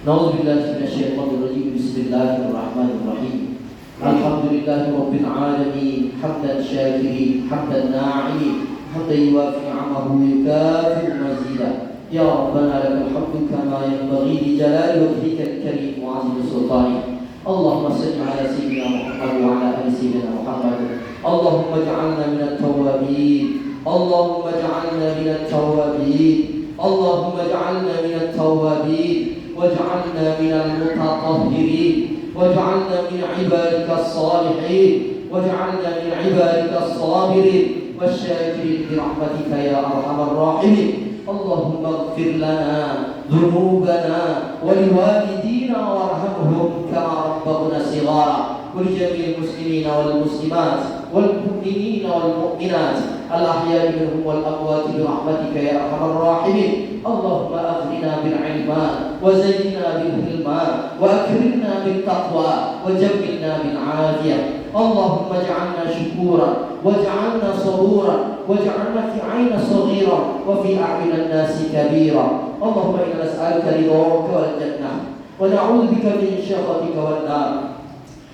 Na'udzubillahi minasyaitonir rajim. Bismillahirrahmanirrahim. Alhamdulillahirabbil alamin. Hamdan syakirin, hamdan na'imin, hamdan yuwafi 'amahu yukafi mazidah. Ya Rabbana lakal hamdu kama yanbaghi li jalali wajhikal karim wa 'azimi sultanik. Allahumma salli ala sayyidina Muhammad wa ala ali sayyidina Muhammad. Allahumma ij'alna minat tawwabin. Allahumma ij'alna minat tawwabin. Allahumma ij'alna minat tawwabin waj'alna minal mutatahhirin waj'alna min 'ibadikas salihin waj'alna min 'ibadikas sabirin wasyakirin bi rahmatika ya arhamar rahimin. Allahumma ighfir lana dhunubana wa liwalidina warhamhum kama rabbawna shighara wa li jami'il muslimina wal muslimat wal mu'minina wal mu'minat al ahya'i minhum wal amwat bi rahmatika ya arhamar rahimin. Allahumma aghnina bil 'ilma wa zayyinna bil hilma wa akrimna bit taqwa wa jammilna bil 'afiyah. Allahumma ij'alna syukuran waj'alna saburan waj'alna fi 'ayna saghira wa fi a'yunan nasi kabira. Allahumma inna nas'aluka ridhaka wal jannah wa na'udzu bika min syakhatika wan nar.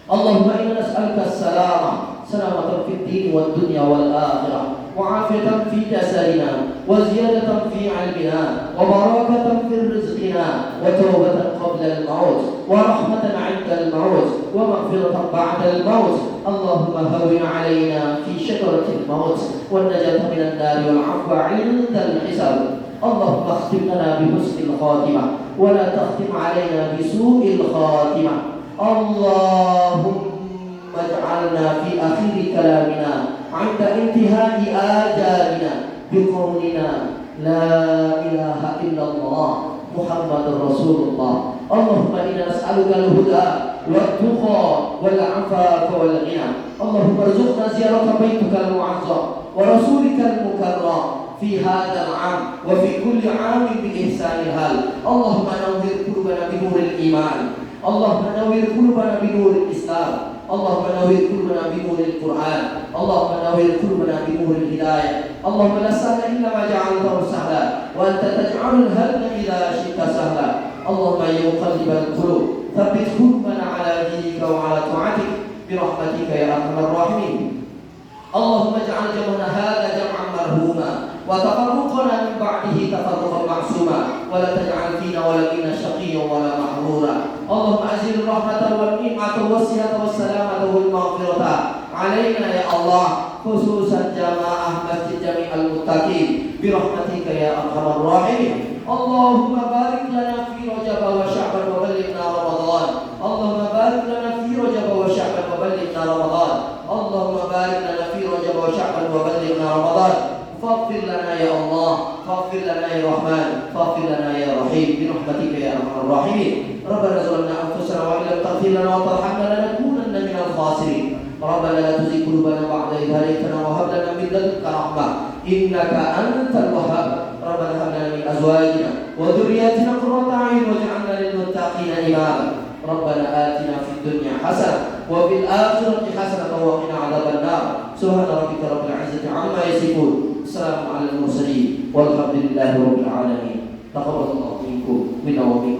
Allahumma inna nas'aluka as-salamah, salamatan fid din wad dunya wal akhirah, wa 'afiyatan fi jasadina wa ziyadatan fi 'ilmina wa barakatan fi rizqina wa tawbatan qabla al-maut wa rahmatan 'inda al-maut wa maghfiratan ba'da al-maut. Allahumma hawwin 'alaina fi shakratil maut wan najata minan nar wal 'afwa 'inda al-hisab. Allahumma khtim lana bi husnil khatimah wa la takhtim 'alaina bi su'il khatimah. Allahumma ij'alna fi akhir kalamina 'inda intihai ajalina bi qawlina la ilaha illallah Muhammadur Rasulullah. Allahumma inna nas'aluka al-huda wat-tuqa wal-'afafa wal-ghina. Allahumma arzuqna ziyarata baitikal mu'azzam wa rasulika al-mukarram fi hadzal 'am wa fi kulli 'amin bi ihsanil hal. Allahumma nawwir qulubana bi nuril iman. Allahumma nawwir qulubana bi nuril islam. Allahumma nawwir qulubana bi nuril Qur'an. Allahumma nawwir qulubana bi nuril hidayah. Allahumma la sahla illa ma ja'altahu sahla wa anta taj'alul hazna idza syi'ta sahla. Allahumma ya muqallibal qulub thabbit qulubana 'ala dinika wa 'ala ta'atik bi rahmatika ya arhamar rahimin. Allahumma ij'al jam'ana hadha jam'an marhuma wa tafarruqana min ba'dihi tafarruqan ma'suma wa la taj'al fina wa la minna shaqiyyan wa la mahrura. Allahumma azil rahmatan wal ni'mata was-sihhata was-salamata wal maghfirata 'alaina ya Allah, khususan jamaah Masjid Jami' Al-Muttaqin bi rahmatika ya arhamar rahimin. Allahumma barik lana fi Rajab wa Sya'ban wa ballighna Ramadan. Allahumma barik lana fi Rajab wa Sya'ban wa ballighna Ramadan. Allahumma barik lana fi Rajab wa Sya'ban wa ballighna Ramadan. Faghfir lana ya Allah, faghfir lana ya Rahman, faghfir lana ya Rahim bi rahmatika ya arhamar rahimin. Rabbana zalamna anfusana wa illam taghfir lana wa tarhamna lanakunanna minal khasirin. Rabbana la tuzigh qulubana ba'da idh hadaytana wa hab lana min ladunka rahmah innaka antal wahhab. Rabbana hab lana min azwajina wa dhurriyyatina qurrata a'yun waj'alna lil muttaqina imama. Rabbana atina fid dunya hasanah wa fil akhirati hasanah wa qina adzaban nar. Subhana rabbika rabbil 'izzati 'amma yasifun. Assalamu 'alal mursalin walhamdulillahi rabbil alamin. Taqabbalallahu minkum minna wa minkum.